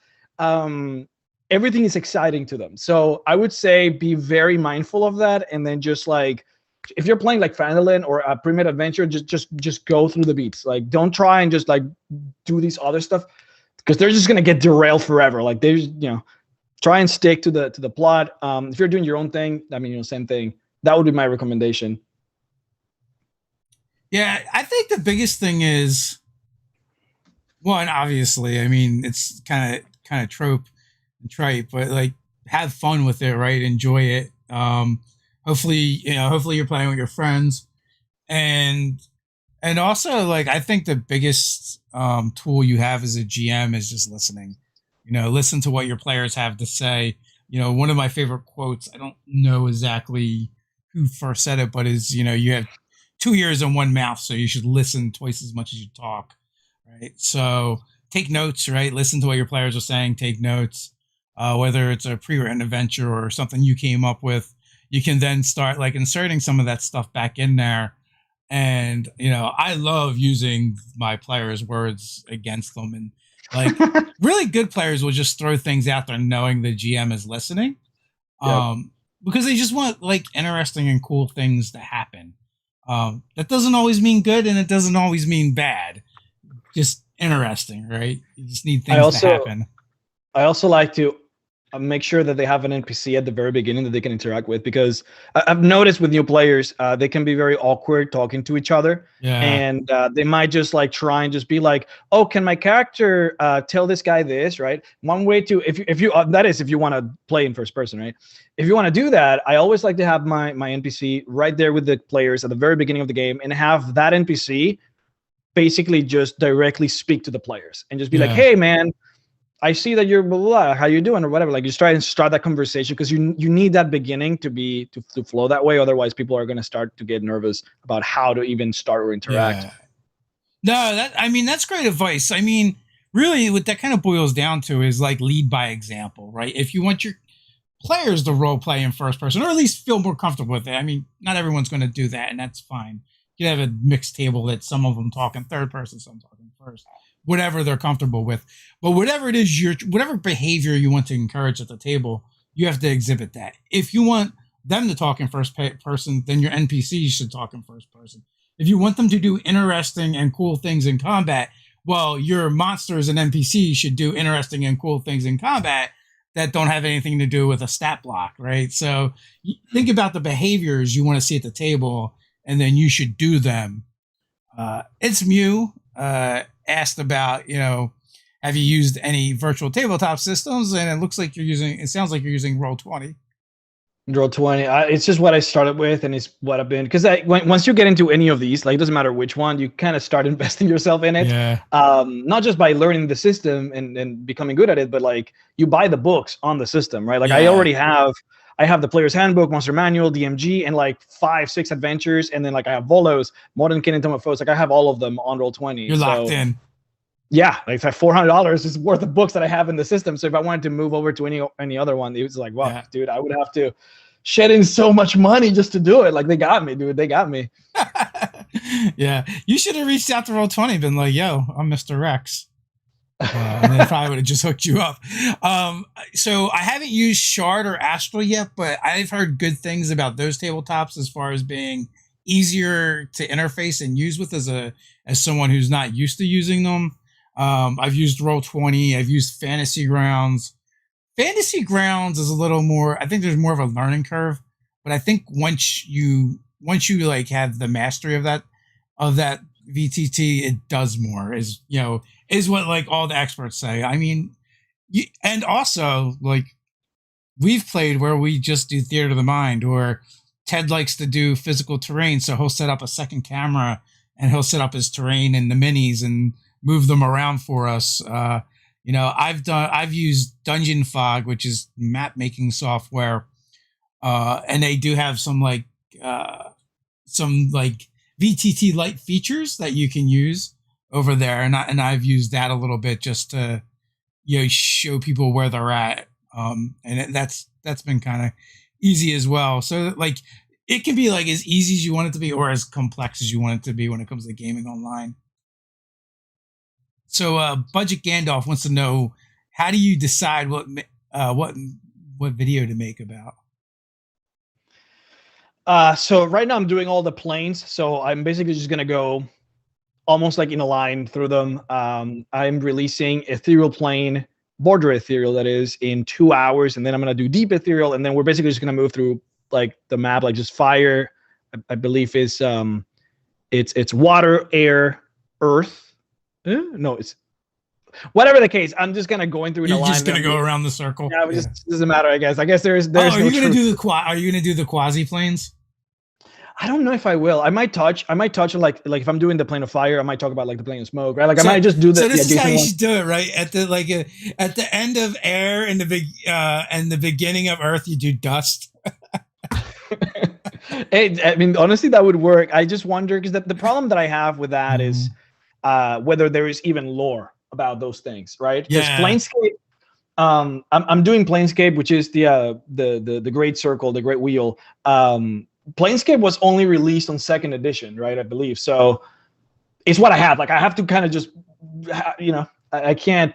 Everything is exciting to them. So I would say be very mindful of that, and then just like, if you're playing like Phandalin or a Primitive Adventure, just go through the beats. Like, don't try and just like do these other stuff, because they're just gonna get derailed forever. Like, there's, try and stick to the plot. If you're doing your own thing, I mean, same thing. That would be my recommendation. Yeah, I think the biggest thing is, one, obviously, I mean, it's kind of trope and trite, but like, have fun with it, right? Enjoy it. Hopefully you're playing with your friends, and also, like, I think the biggest tool you have as a GM is just listening. Listen to what your players have to say. One of my favorite quotes, I don't know exactly who first said it, but is, you have 2 ears and 1 mouth, so you should listen twice as much as you talk, right? So take notes, right? Listen to what your players are saying, take notes. Whether it's a pre-written adventure or something you came up with, you can then start like inserting some of that stuff back in there. And, I love using my players' words against them. And like, really good players will just throw things out there knowing the GM is listening. Yep. Because they just want like interesting and cool things to happen. That doesn't always mean good, and it doesn't always mean bad. Just interesting, right? You just need things to happen. I also like to make sure that they have an NPC at the very beginning that they can interact with, because I've noticed with new players, they can be very awkward talking to each other. Yeah. And they might just like try and just be like, oh, can my character tell this guy this, right? One way to, if you that is if you want to play in first person, right? If you want to do that, I always like to have my NPC right there with the players at the very beginning of the game, and have that NPC basically just directly speak to the players and just be like, hey man, I see that you're blah, blah, blah, how you doing or whatever. Like, just try and start that conversation, because you need that beginning to flow that way. Otherwise, people are going to start to get nervous about how to even start or interact. Yeah. No, that's great advice. I mean, really, what that kind of boils down to is like lead by example, right? If you want your players to role play in first person, or at least feel more comfortable with it. I mean, not everyone's going to do that, and that's fine. You have a mixed table that some of them talk in third person, some talking first. Whatever they're comfortable with. But whatever it is, whatever behavior you want to encourage at the table, you have to exhibit that. If you want them to talk in first person, then your NPCs should talk in first person. If you want them to do interesting and cool things in combat, well, your monsters and NPCs should do interesting and cool things in combat that don't have anything to do with a stat block, right? So think about the behaviors you want to see at the table, and then you should do them. It's Mew. Asked about, have you used any virtual tabletop systems? And it sounds like you're using Roll20. Roll20. It's just what I started with, and it's what I've been, because once you get into any of these, like, it doesn't matter which one, you kind of start investing yourself in it. Yeah. Not just by learning the system and becoming good at it, but like, you buy the books on the system, right? Like, yeah. I have the Player's Handbook, Monster Manual, DMG, and like 5-6 adventures, and then like I have Volos, Modern Kingdom of Foes. Like, I have all of them on Roll20. You're locked in. Yeah, like $400 is worth of books that I have in the system. So if I wanted to move over to any other one, it was like, wow, dude, I would have to shed in so much money just to do it. Like, they got me, dude. They got me. Yeah, you should have reached out to Roll20, been like, yo, I'm MrRhexx. And they probably would have just hooked you up. So I haven't used Shard or Astral yet, but I've heard good things about those tabletops as far as being easier to interface and use with as someone who's not used to using them. I've used Roll20. I've used Fantasy Grounds. Fantasy Grounds is a little more, I think there's more of a learning curve, but I think once you like have the mastery of that VTT, it does more, is what like all the experts say. I mean, and also like we've played where we just do theater of the mind, or Ted likes to do physical terrain. So he'll set up a second camera and he'll set up his terrain and the minis and move them around for us. I've used Dungeon Fog, which is map making software. And they do have some VTT light features that you can use over there. And I've used that a little bit just to, show people where they're at. And that's been kind of easy as well. So like it can be like as easy as you want it to be or as complex as you want it to be when it comes to gaming online. So Budget Gandalf wants to know, how do you decide what video to make about? So right now I'm doing all the planes. So I'm basically just gonna go almost like in a line through them. I'm releasing ethereal plane, border ethereal that is, in 2 hours, and then I'm gonna do deep ethereal, and then we're basically just gonna move through like the map, like just fire. I believe is it's water, air, earth. No, it's whatever the case. I'm just gonna going through in a You're line. just gonna go around the circle. Yeah, it just doesn't matter. I guess. I guess there's. Oh, are no you gonna truth. do the Are you gonna do the quasi planes? I don't know if I will. I might touch like if I'm doing the plane of fire, I might talk about like the plane of smoke, right? Like So, I might just do the. so this is how you one. should do it, right? At the end of air and the beginning of earth, you do dust. Hey, I mean, honestly, that would work. I just wonder because the problem that I have with that is whether there is even lore about those things, right? Because Planescape, I'm doing Planescape, which is the Great Circle, the Great Wheel. Planescape was only released on 2nd edition, right? I believe so. It's what I have. Like I have to kind of just, I can't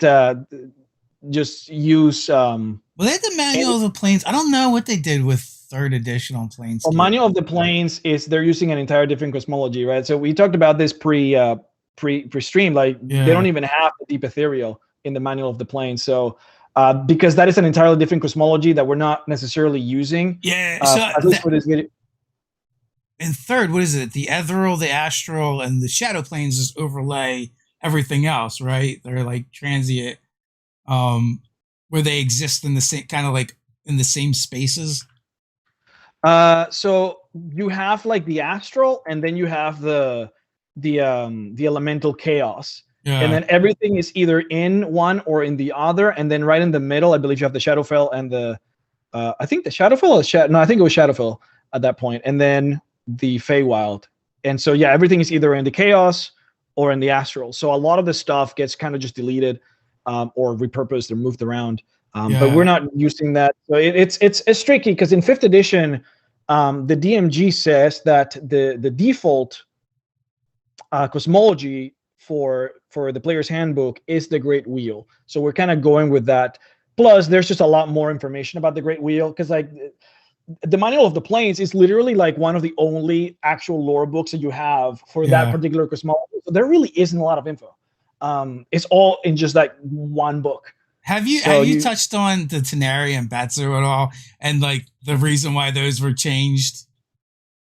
just use. Well, they had the manual of the planes. I don't know what they did with 3rd edition on Planescape. Well, manual of the planes is they're using an entire different cosmology, right? So we talked about this pre-stream. Like they don't even have the deep ethereal in the manual of the planes. So because that is an entirely different cosmology that we're not necessarily using. Yeah. So at least for this video. In 3rd, what is it? The ethereal, the astral, and the shadow planes just overlay everything else, right? They're like transient, where they exist in the same kind of like in the same spaces. So you have like the astral, and then you have the elemental chaos, and then everything is either in one or in the other, and then right in the middle, I believe you have the Shadowfell and the I think the Shadowfell or no, I think it was Shadowfell at that point, and then the Feywild. And so yeah, everything is either in the chaos or in the astral. So a lot of the stuff gets kind of just deleted or repurposed or moved around. But we're not using that. So it's tricky because in 5th edition, the DMG says that the default cosmology for the player's handbook is the Great Wheel. So we're kind of going with that. Plus, there's just a lot more information about the Great Wheel because like the manual of the planes is literally like one of the only actual lore books that you have for that particular cosmology. So there really isn't a lot of info. It's all in just like one book. Have you touched on the Tenari and Batsu at all, and like the reason why those were changed?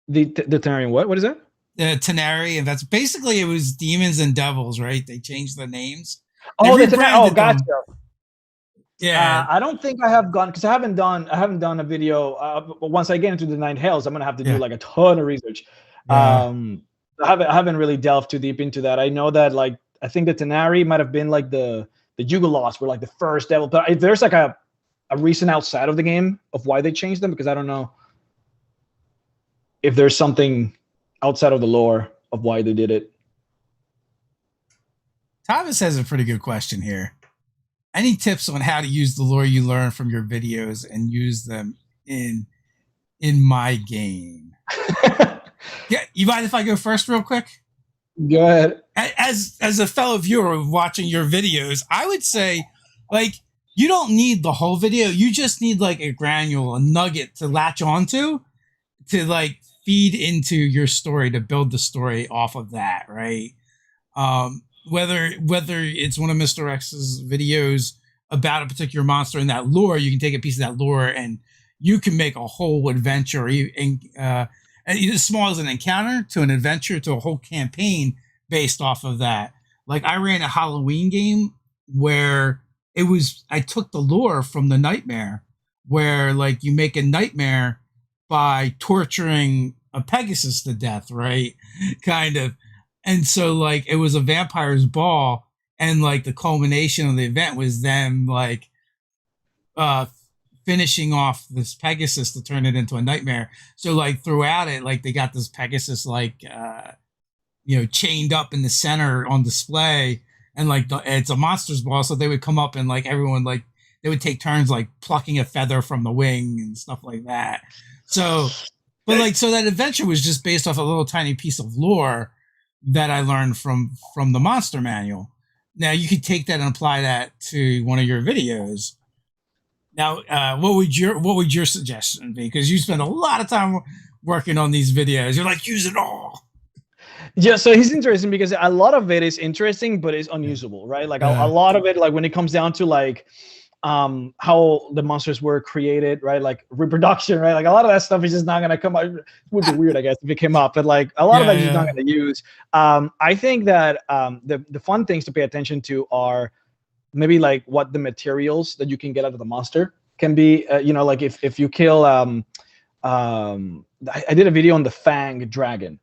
The Tenari and what is that? The Tenari, and that's basically it was demons and devils, right? They changed the names. Oh, gotcha. Yeah, I don't think I have gone because I haven't done a video. But once I get into the 9 hells, I'm gonna have to do like a ton of research. I haven't really delved too deep into that. I know that like I think the Tenari might have been like the Jugalos were like the first devil. But if there's like a reason outside of the game of why they changed them, because I don't know if there's something outside of the lore of why they did it. Thomas has a pretty good question here. Any tips on how to use the lore you learn from your videos and use them in my game? Yeah, you mind if I go first real quick? Go ahead. As a fellow viewer watching your videos, I would say, like, you don't need the whole video. You just need like a granule, a nugget to latch onto, to like feed into your story, to build the story off of that, right? Whether it's one of MrRhexx's videos about a particular monster in that lore, you can take a piece of that lore and you can make a whole adventure, and as small as an encounter to an adventure to a whole campaign based off of that. Like I ran a Halloween game where I took the lore from the nightmare, where like you make a nightmare by torturing a Pegasus to death, right? Kind of. And so like it was a vampire's ball, and like the culmination of the event was them like finishing off this Pegasus to turn it into a nightmare. So like throughout it, like they got this Pegasus like chained up in the center on display, and like it's a monster's ball, so they would come up and like everyone like they would take turns like plucking a feather from the wing and stuff like that. So But like, so that adventure was just based off a little tiny piece of lore that I learned from the monster manual. Now you could take that and apply that to one of your videos. Now, what would your suggestion be? Because you spend a lot of time working on these videos. You're like, use it all. Yeah, so he's interesting because a lot of it is interesting, but it's unusable, right? Like a lot of it, like when it comes down to like how the monsters were created, right? Like reproduction, right? Like a lot of that stuff is just not gonna come out. It would be weird, I guess, if it came up, but like a lot of that is just not gonna use. I think that the fun things to pay attention to are maybe like what the materials that you can get out of the monster can be. You know, like if you kill I did a video on the Fang dragon.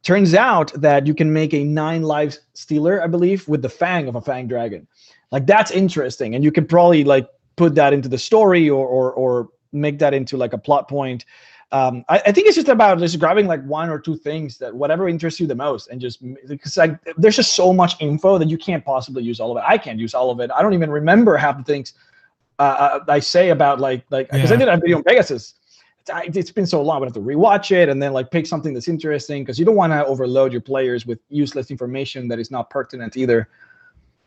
Turns out that you can make a 9 lives stealer, I believe, with the fang of a Fang dragon. Like that's interesting, and you can probably like put that into the story or make that into like a plot point. I think it's just about just grabbing like 1 or 2 things that whatever interests you the most, and just because like there's just so much info that you can't possibly use all of it. I can't use all of it. I don't even remember half the things I say about like because I did a video on Pegasus. It's been so long, but I have to rewatch it and then like pick something that's interesting, because you don't want to overload your players with useless information that is not pertinent either.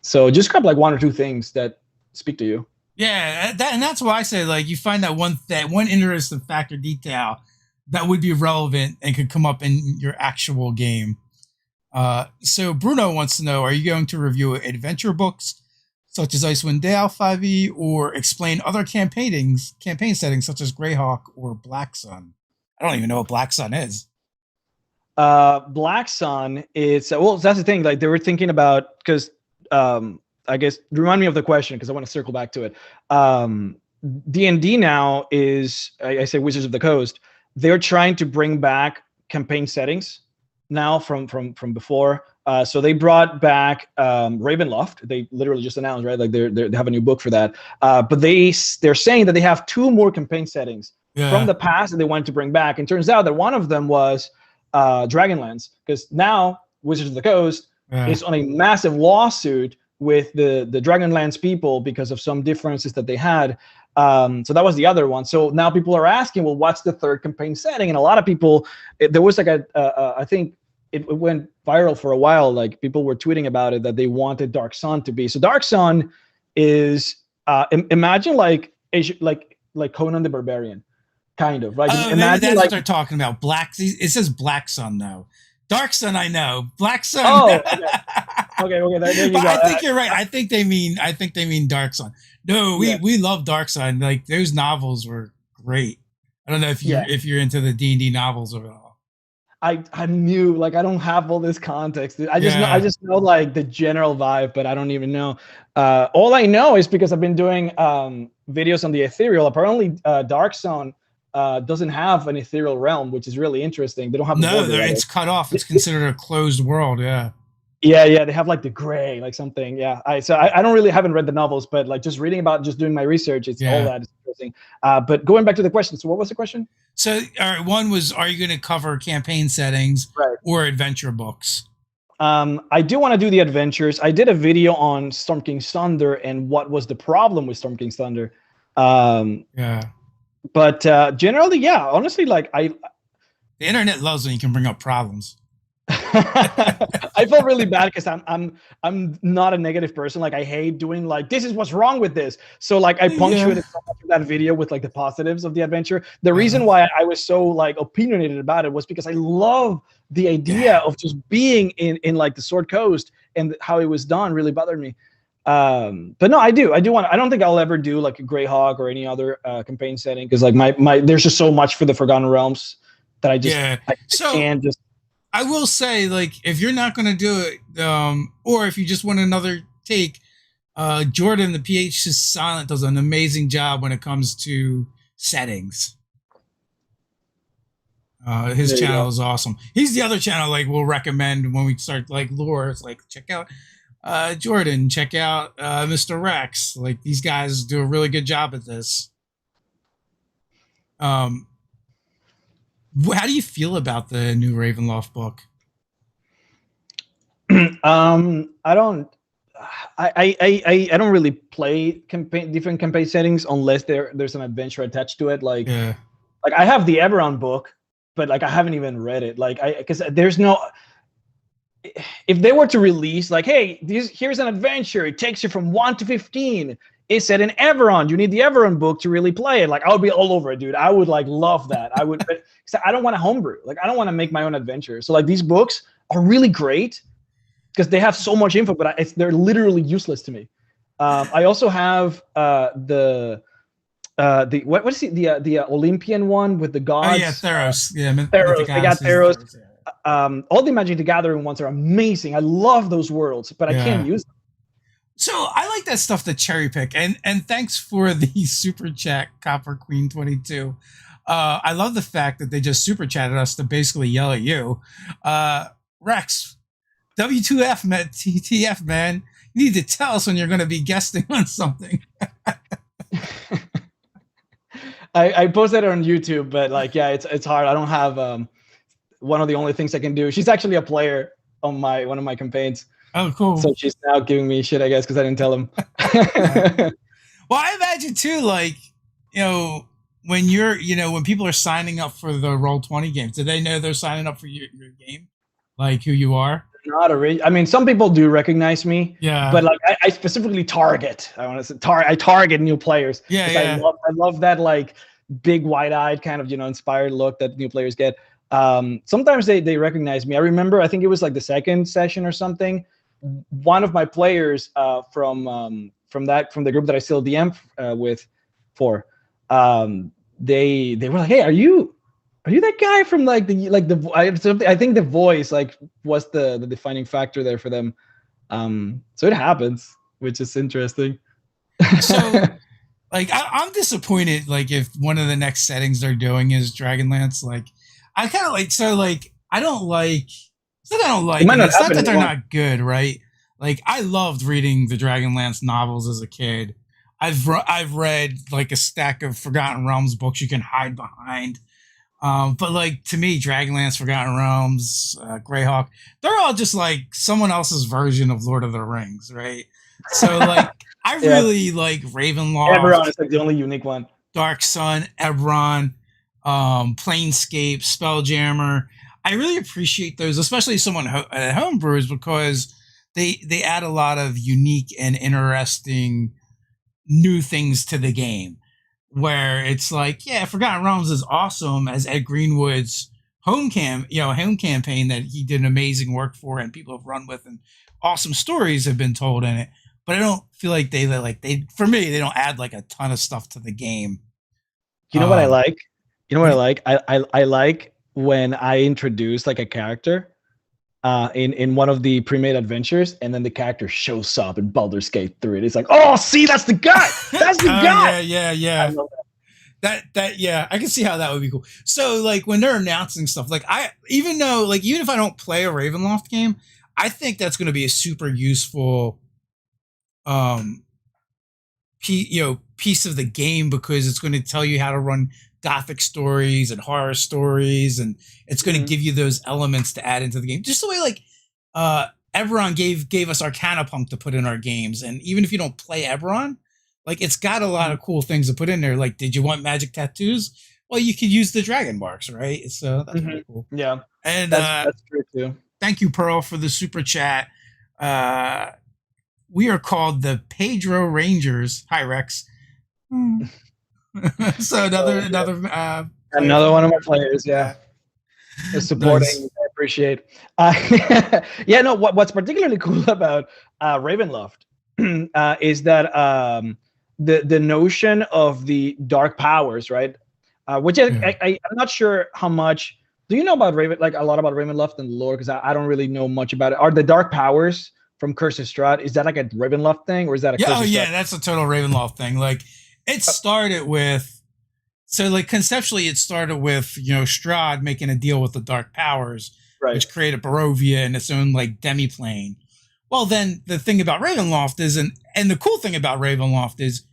So just grab like 1 or 2 things that speak to you. Yeah, and that's why I say like you find that one interesting fact or detail that would be relevant and could come up in your actual game. So Bruno wants to know: are you going to review adventure books such as Icewind Dale 5e, or explain other campaign settings such as Greyhawk or Black Sun? I don't even know what Black Sun is. Black Sun is well, that's the thing. Like they were thinking about, because I guess remind me of the question, because I want to circle back to it. D&D now is, I say Wizards of the Coast. They're trying to bring back campaign settings now from before. So they brought back Ravenloft. They literally just announced, right? Like they have a new book for that. But they're saying that they have 2 more campaign settings from the past that they wanted to bring back. And turns out that one of them was Dragonlance, because now Wizards of the Coast is on a massive lawsuit with the Dragonlance people because of some differences that they had. So that was the other one. So now people are asking, well, what's the 3rd campaign setting? And a lot of people, there was like I think it went viral for a while. Like people were tweeting about it, that they wanted Dark Sun to be. So Dark Sun is imagine like Conan the Barbarian, kind of. Like imagine that's like what they're talking about. It says Black Sun though. Dark Sun, I know. Black Sun. Oh, okay. There you go. I think you're right. I think they mean Dark Sun. No, we love Dark Sun. Like those novels were great. I don't know if you're into the D&D novels or all. I knew, like, I don't have all this context. I just know like the general vibe, but I don't even know. All I know is because I've been doing videos on the ethereal. Apparently, Dark Sun doesn't have an ethereal realm, which is really interesting. They don't have it's cut off. It's considered a closed world. Yeah, they have like the gray, like something. Yeah, I haven't read the novels, but like just reading about, just doing my research, it's all that is interesting. But going back to the question, so what was the question? So one was, are you going to cover campaign settings or adventure books? I do want to do the adventures. I did a video on Storm King's Thunder and what was the problem with Storm King's Thunder. But generally, honestly, like the internet loves when you can bring up problems. I felt really bad because I'm not a negative person. Like I hate doing like, this is what's wrong with this. So like I punctuated so much of that video with like the positives of the adventure. The reason why I was so like opinionated about it was because I love the idea of just being in like the Sword Coast, and how it was done really bothered me. But no, I do want. I don't think I'll ever do like a Greyhawk or any other campaign setting, because like my there's just so much for the Forgotten Realms that I just can't just. I will say, like, if you're not going to do it, or if you just want another take, Jordan, the PH is Silent, does an amazing job when it comes to settings. His channel is awesome. He's the other channel like we'll recommend when we start like lore. It's like, check out Jordan, check out MrRhexx. Like these guys do a really good job at this. How do you feel about the new Ravenloft book? I don't really play different campaign settings unless there's an adventure attached to it. Like Like I have the Eberron book, but like I haven't even read it. Like because there's no. If they were to release like, hey, here's an adventure. It takes you from 1 to 15. It's set in Eberron. You need the Eberron book to really play it. Like I would be all over it, dude. I would like love that. I would. But I don't want to homebrew. Like I don't want to make my own adventure. So like these books are really great because they have so much info, but they're literally useless to me. I also have the what is it, the Olympian one with the gods. Oh yeah, Theros. Yeah, Theros. They got Theros. All the Magic the Gathering ones are amazing. I love those worlds, but I can't use them. So I like that stuff to cherry pick, and thanks for the super chat, Copper Queen 22. I love the fact that they just super chatted us to basically yell at you, Rhexx. W2F, man, TTF, man. You need to tell us when you're going to be guesting on something. I posted it on YouTube, but like, yeah, it's hard. I don't have one of the only things I can do. She's actually a player on one of my campaigns. Oh, cool. So she's now giving me shit, I guess, because I didn't tell him. Well, I imagine too, like, when when people are signing up for the Roll20 games, do they know they're signing up for your game? Like who you are? Not I mean, some people do recognize me. Yeah. But like, I specifically target. I want to say I target new players. Yeah, yeah. I love that like big wide-eyed kind of inspired look that new players get. Sometimes they recognize me. I remember, I think it was like the second session or something. One of my players from the group that I still DM with they were like, hey, are you that guy from like the I think the voice like was the defining factor there for them. So it happens, which is interesting. So like I'm disappointed like if one of the next settings they're doing is Dragonlance. Like I kind of like, so like I don't like, it's not that I don't like it. It's not that they're not good, right? Like I loved reading the Dragonlance novels as a kid. I've read like a stack of Forgotten Realms books you can hide behind. But like to me, Dragonlance, Forgotten Realms, Greyhawk, they're all just like someone else's version of Lord of the Rings, right? So like I really like Ravenloft. Eberron is like the only unique one. Dark Sun, Eberron, Planescape, Spelljammer. I really appreciate those, especially someone at Homebrews, because they add a lot of unique and interesting new things to the game. Where it's like, yeah, Forgotten Realms is awesome as Ed Greenwood's home campaign that he did amazing work for and people have run with, and awesome stories have been told in it. But I don't feel like they for me, they don't add like a ton of stuff to the game. You know what I like? You know what I like? I like when I introduce like a character in one of the pre-made adventures, and then the character shows up in Baldur's Gate 3. It's like, oh, see, that's the guy. That's the guy. Yeah. I love that. Yeah, I can see how that would be cool. So like when they're announcing stuff, like even if I don't play a Ravenloft game, I think that's going to be a super useful piece of the game, because it's going to tell you how to run Gothic stories and horror stories, and it's going to give you those elements to add into the game, just the way like Eberron gave us Arcana Punk to put in our games. And even if you don't play Eberron, like it's got a lot of cool things to put in there. Like, did you want magic tattoos? Well, you could use the dragon marks, right? So that's really cool. Yeah, and that's true too. Thank you, Pearl, for the super chat. We are called the Pedro Rangers. Hi, Rhexx. So another one of my players, yeah. Supporting, nice. I appreciate. Yeah, no. What's particularly cool about Ravenloft is that the notion of the dark powers, right? Which I'm not sure how much. Do you know about a lot about Ravenloft and the lore? Because I don't really know much about it. Are the dark powers from Curse of Strahd, is that like a Ravenloft thing, or is that a Curse of Strahd? Yeah, that's a total Ravenloft thing. Like it started with, so like conceptually it started with Strahd making a deal with the dark powers, right, which created Barovia and its own like demi-plane. Well, then the thing about Ravenloft is, and the cool thing about Ravenloft is,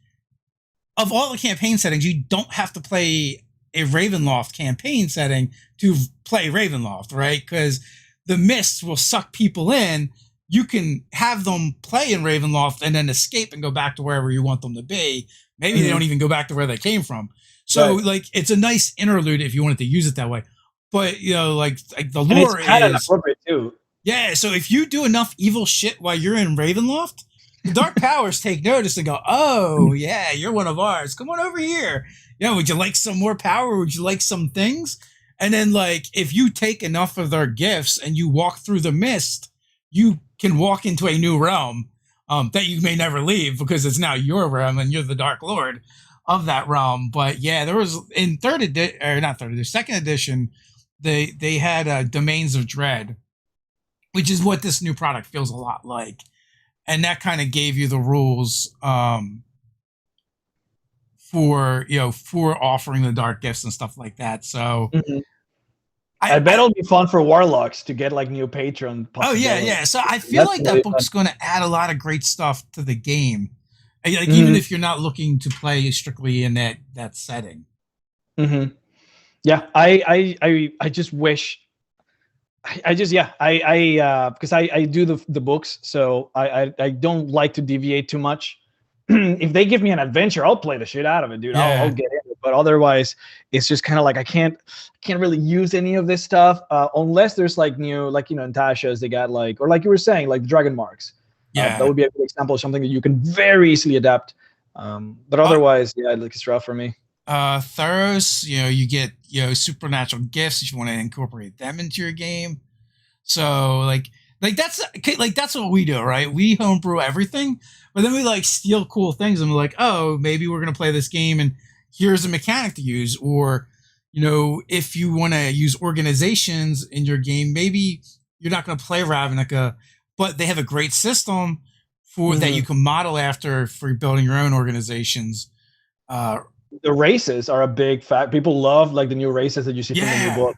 of all the campaign settings, you don't have to play a Ravenloft campaign setting to play Ravenloft, right? Because the mists will suck people in, you can have them play in Ravenloft and then escape and go back to wherever you want them to be. Maybe they don't even go back to where they came from. So Right. like it's a nice interlude if you wanted to use it that way. But you know, like the And it's lore kind of is appropriate too. yeah. So if you do enough evil shit while you're in Ravenloft, the Dark Powers take notice and go, "Oh yeah, you're one of ours. Come on over here. Yeah, would you like some more power? Would you like some things?" And then like if you take enough of their gifts and you walk through the mist, you can walk into a new realm that you may never leave because it's now your realm and you're the Dark Lord of that realm. But yeah, there was in third edition or not third edition, second edition, they had Domains of Dread, which is what this new product feels a lot like, and that kind of gave you the rules for for offering the dark gifts and stuff like that. So Mhm. I bet it'll be fun for warlocks to get like new patron oh yeah, possibilities. yeah. So I feel That's like really that book's going to add a lot of great stuff to the game, like fun. even if you're not looking to play strictly in that setting. Mm-hmm. Yeah, I just wish. I just yeah I because I do the books, so I don't like to deviate too much. If they give me an adventure, I'll play the shit out of it, dude. I'll Yeah, get in it. But otherwise, it's just kind of like I can't really use any of this stuff unless there's like new, like in Tasha's they got like, or like you were saying, like dragon marks. That yeah. would be a good example of something that you can very easily adapt. But otherwise, yeah, like it's rough for me. Theros, you get supernatural gifts if you want to incorporate them into your game. So that's what we do, right? We homebrew everything, but then we like steal cool things and we're like, oh, maybe we're gonna play this game and here's a mechanic to use. Or if you want to use organizations in your game, maybe you're not gonna play Ravnica, but they have a great system for that you can model after for building your own organizations. The races are a big fact. People love like the new races that you see from the new Yeah, book.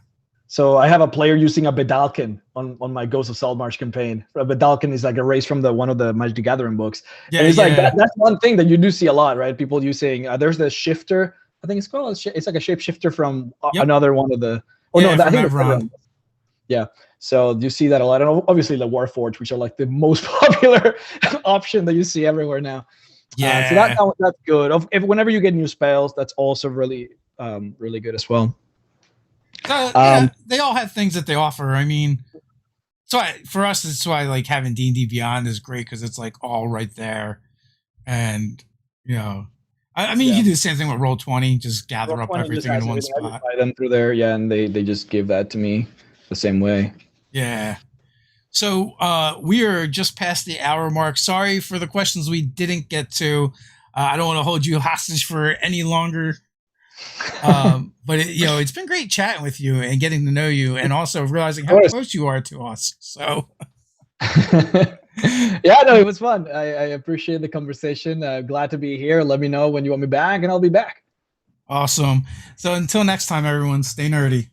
So I have a player using a Bedalkin on my Ghost of Saltmarsh campaign. A Bedalkin is like a race from one of the Magic the Gathering books, yeah, and it's like yeah. that's one thing that you do see a lot, right? People using there's the shifter. I think it's called. It's like a shapeshifter from Yep. another one of the. Oh no, Yeah, I from think it's Evron. yeah. So you see that a lot, and obviously the Warforged, which are like the most popular option that you see everywhere now. So Yeah. that's good. Whenever you get new spells, that's also really really good as well. So Um, they all have things that they offer. I mean, for us, it's why like having D&D Beyond is great because it's like all right there, and I mean, you yeah. can do the same thing with Roll20, just gather up Roll20 just everything in has one everything. I just spot. buy them through there, yeah, and they just give that to me the same way. Yeah. So we are just past the hour mark. Sorry for the questions we didn't get to. I don't want to hold you hostage for any longer. But it's been great chatting with you and getting to know you, and also realizing Of how course. close you are to us. So Yeah, no, it was fun. I appreciate the conversation. Glad to be here. Let me know when you want me back, and I'll be back. awesome. So until next time, everyone, stay nerdy.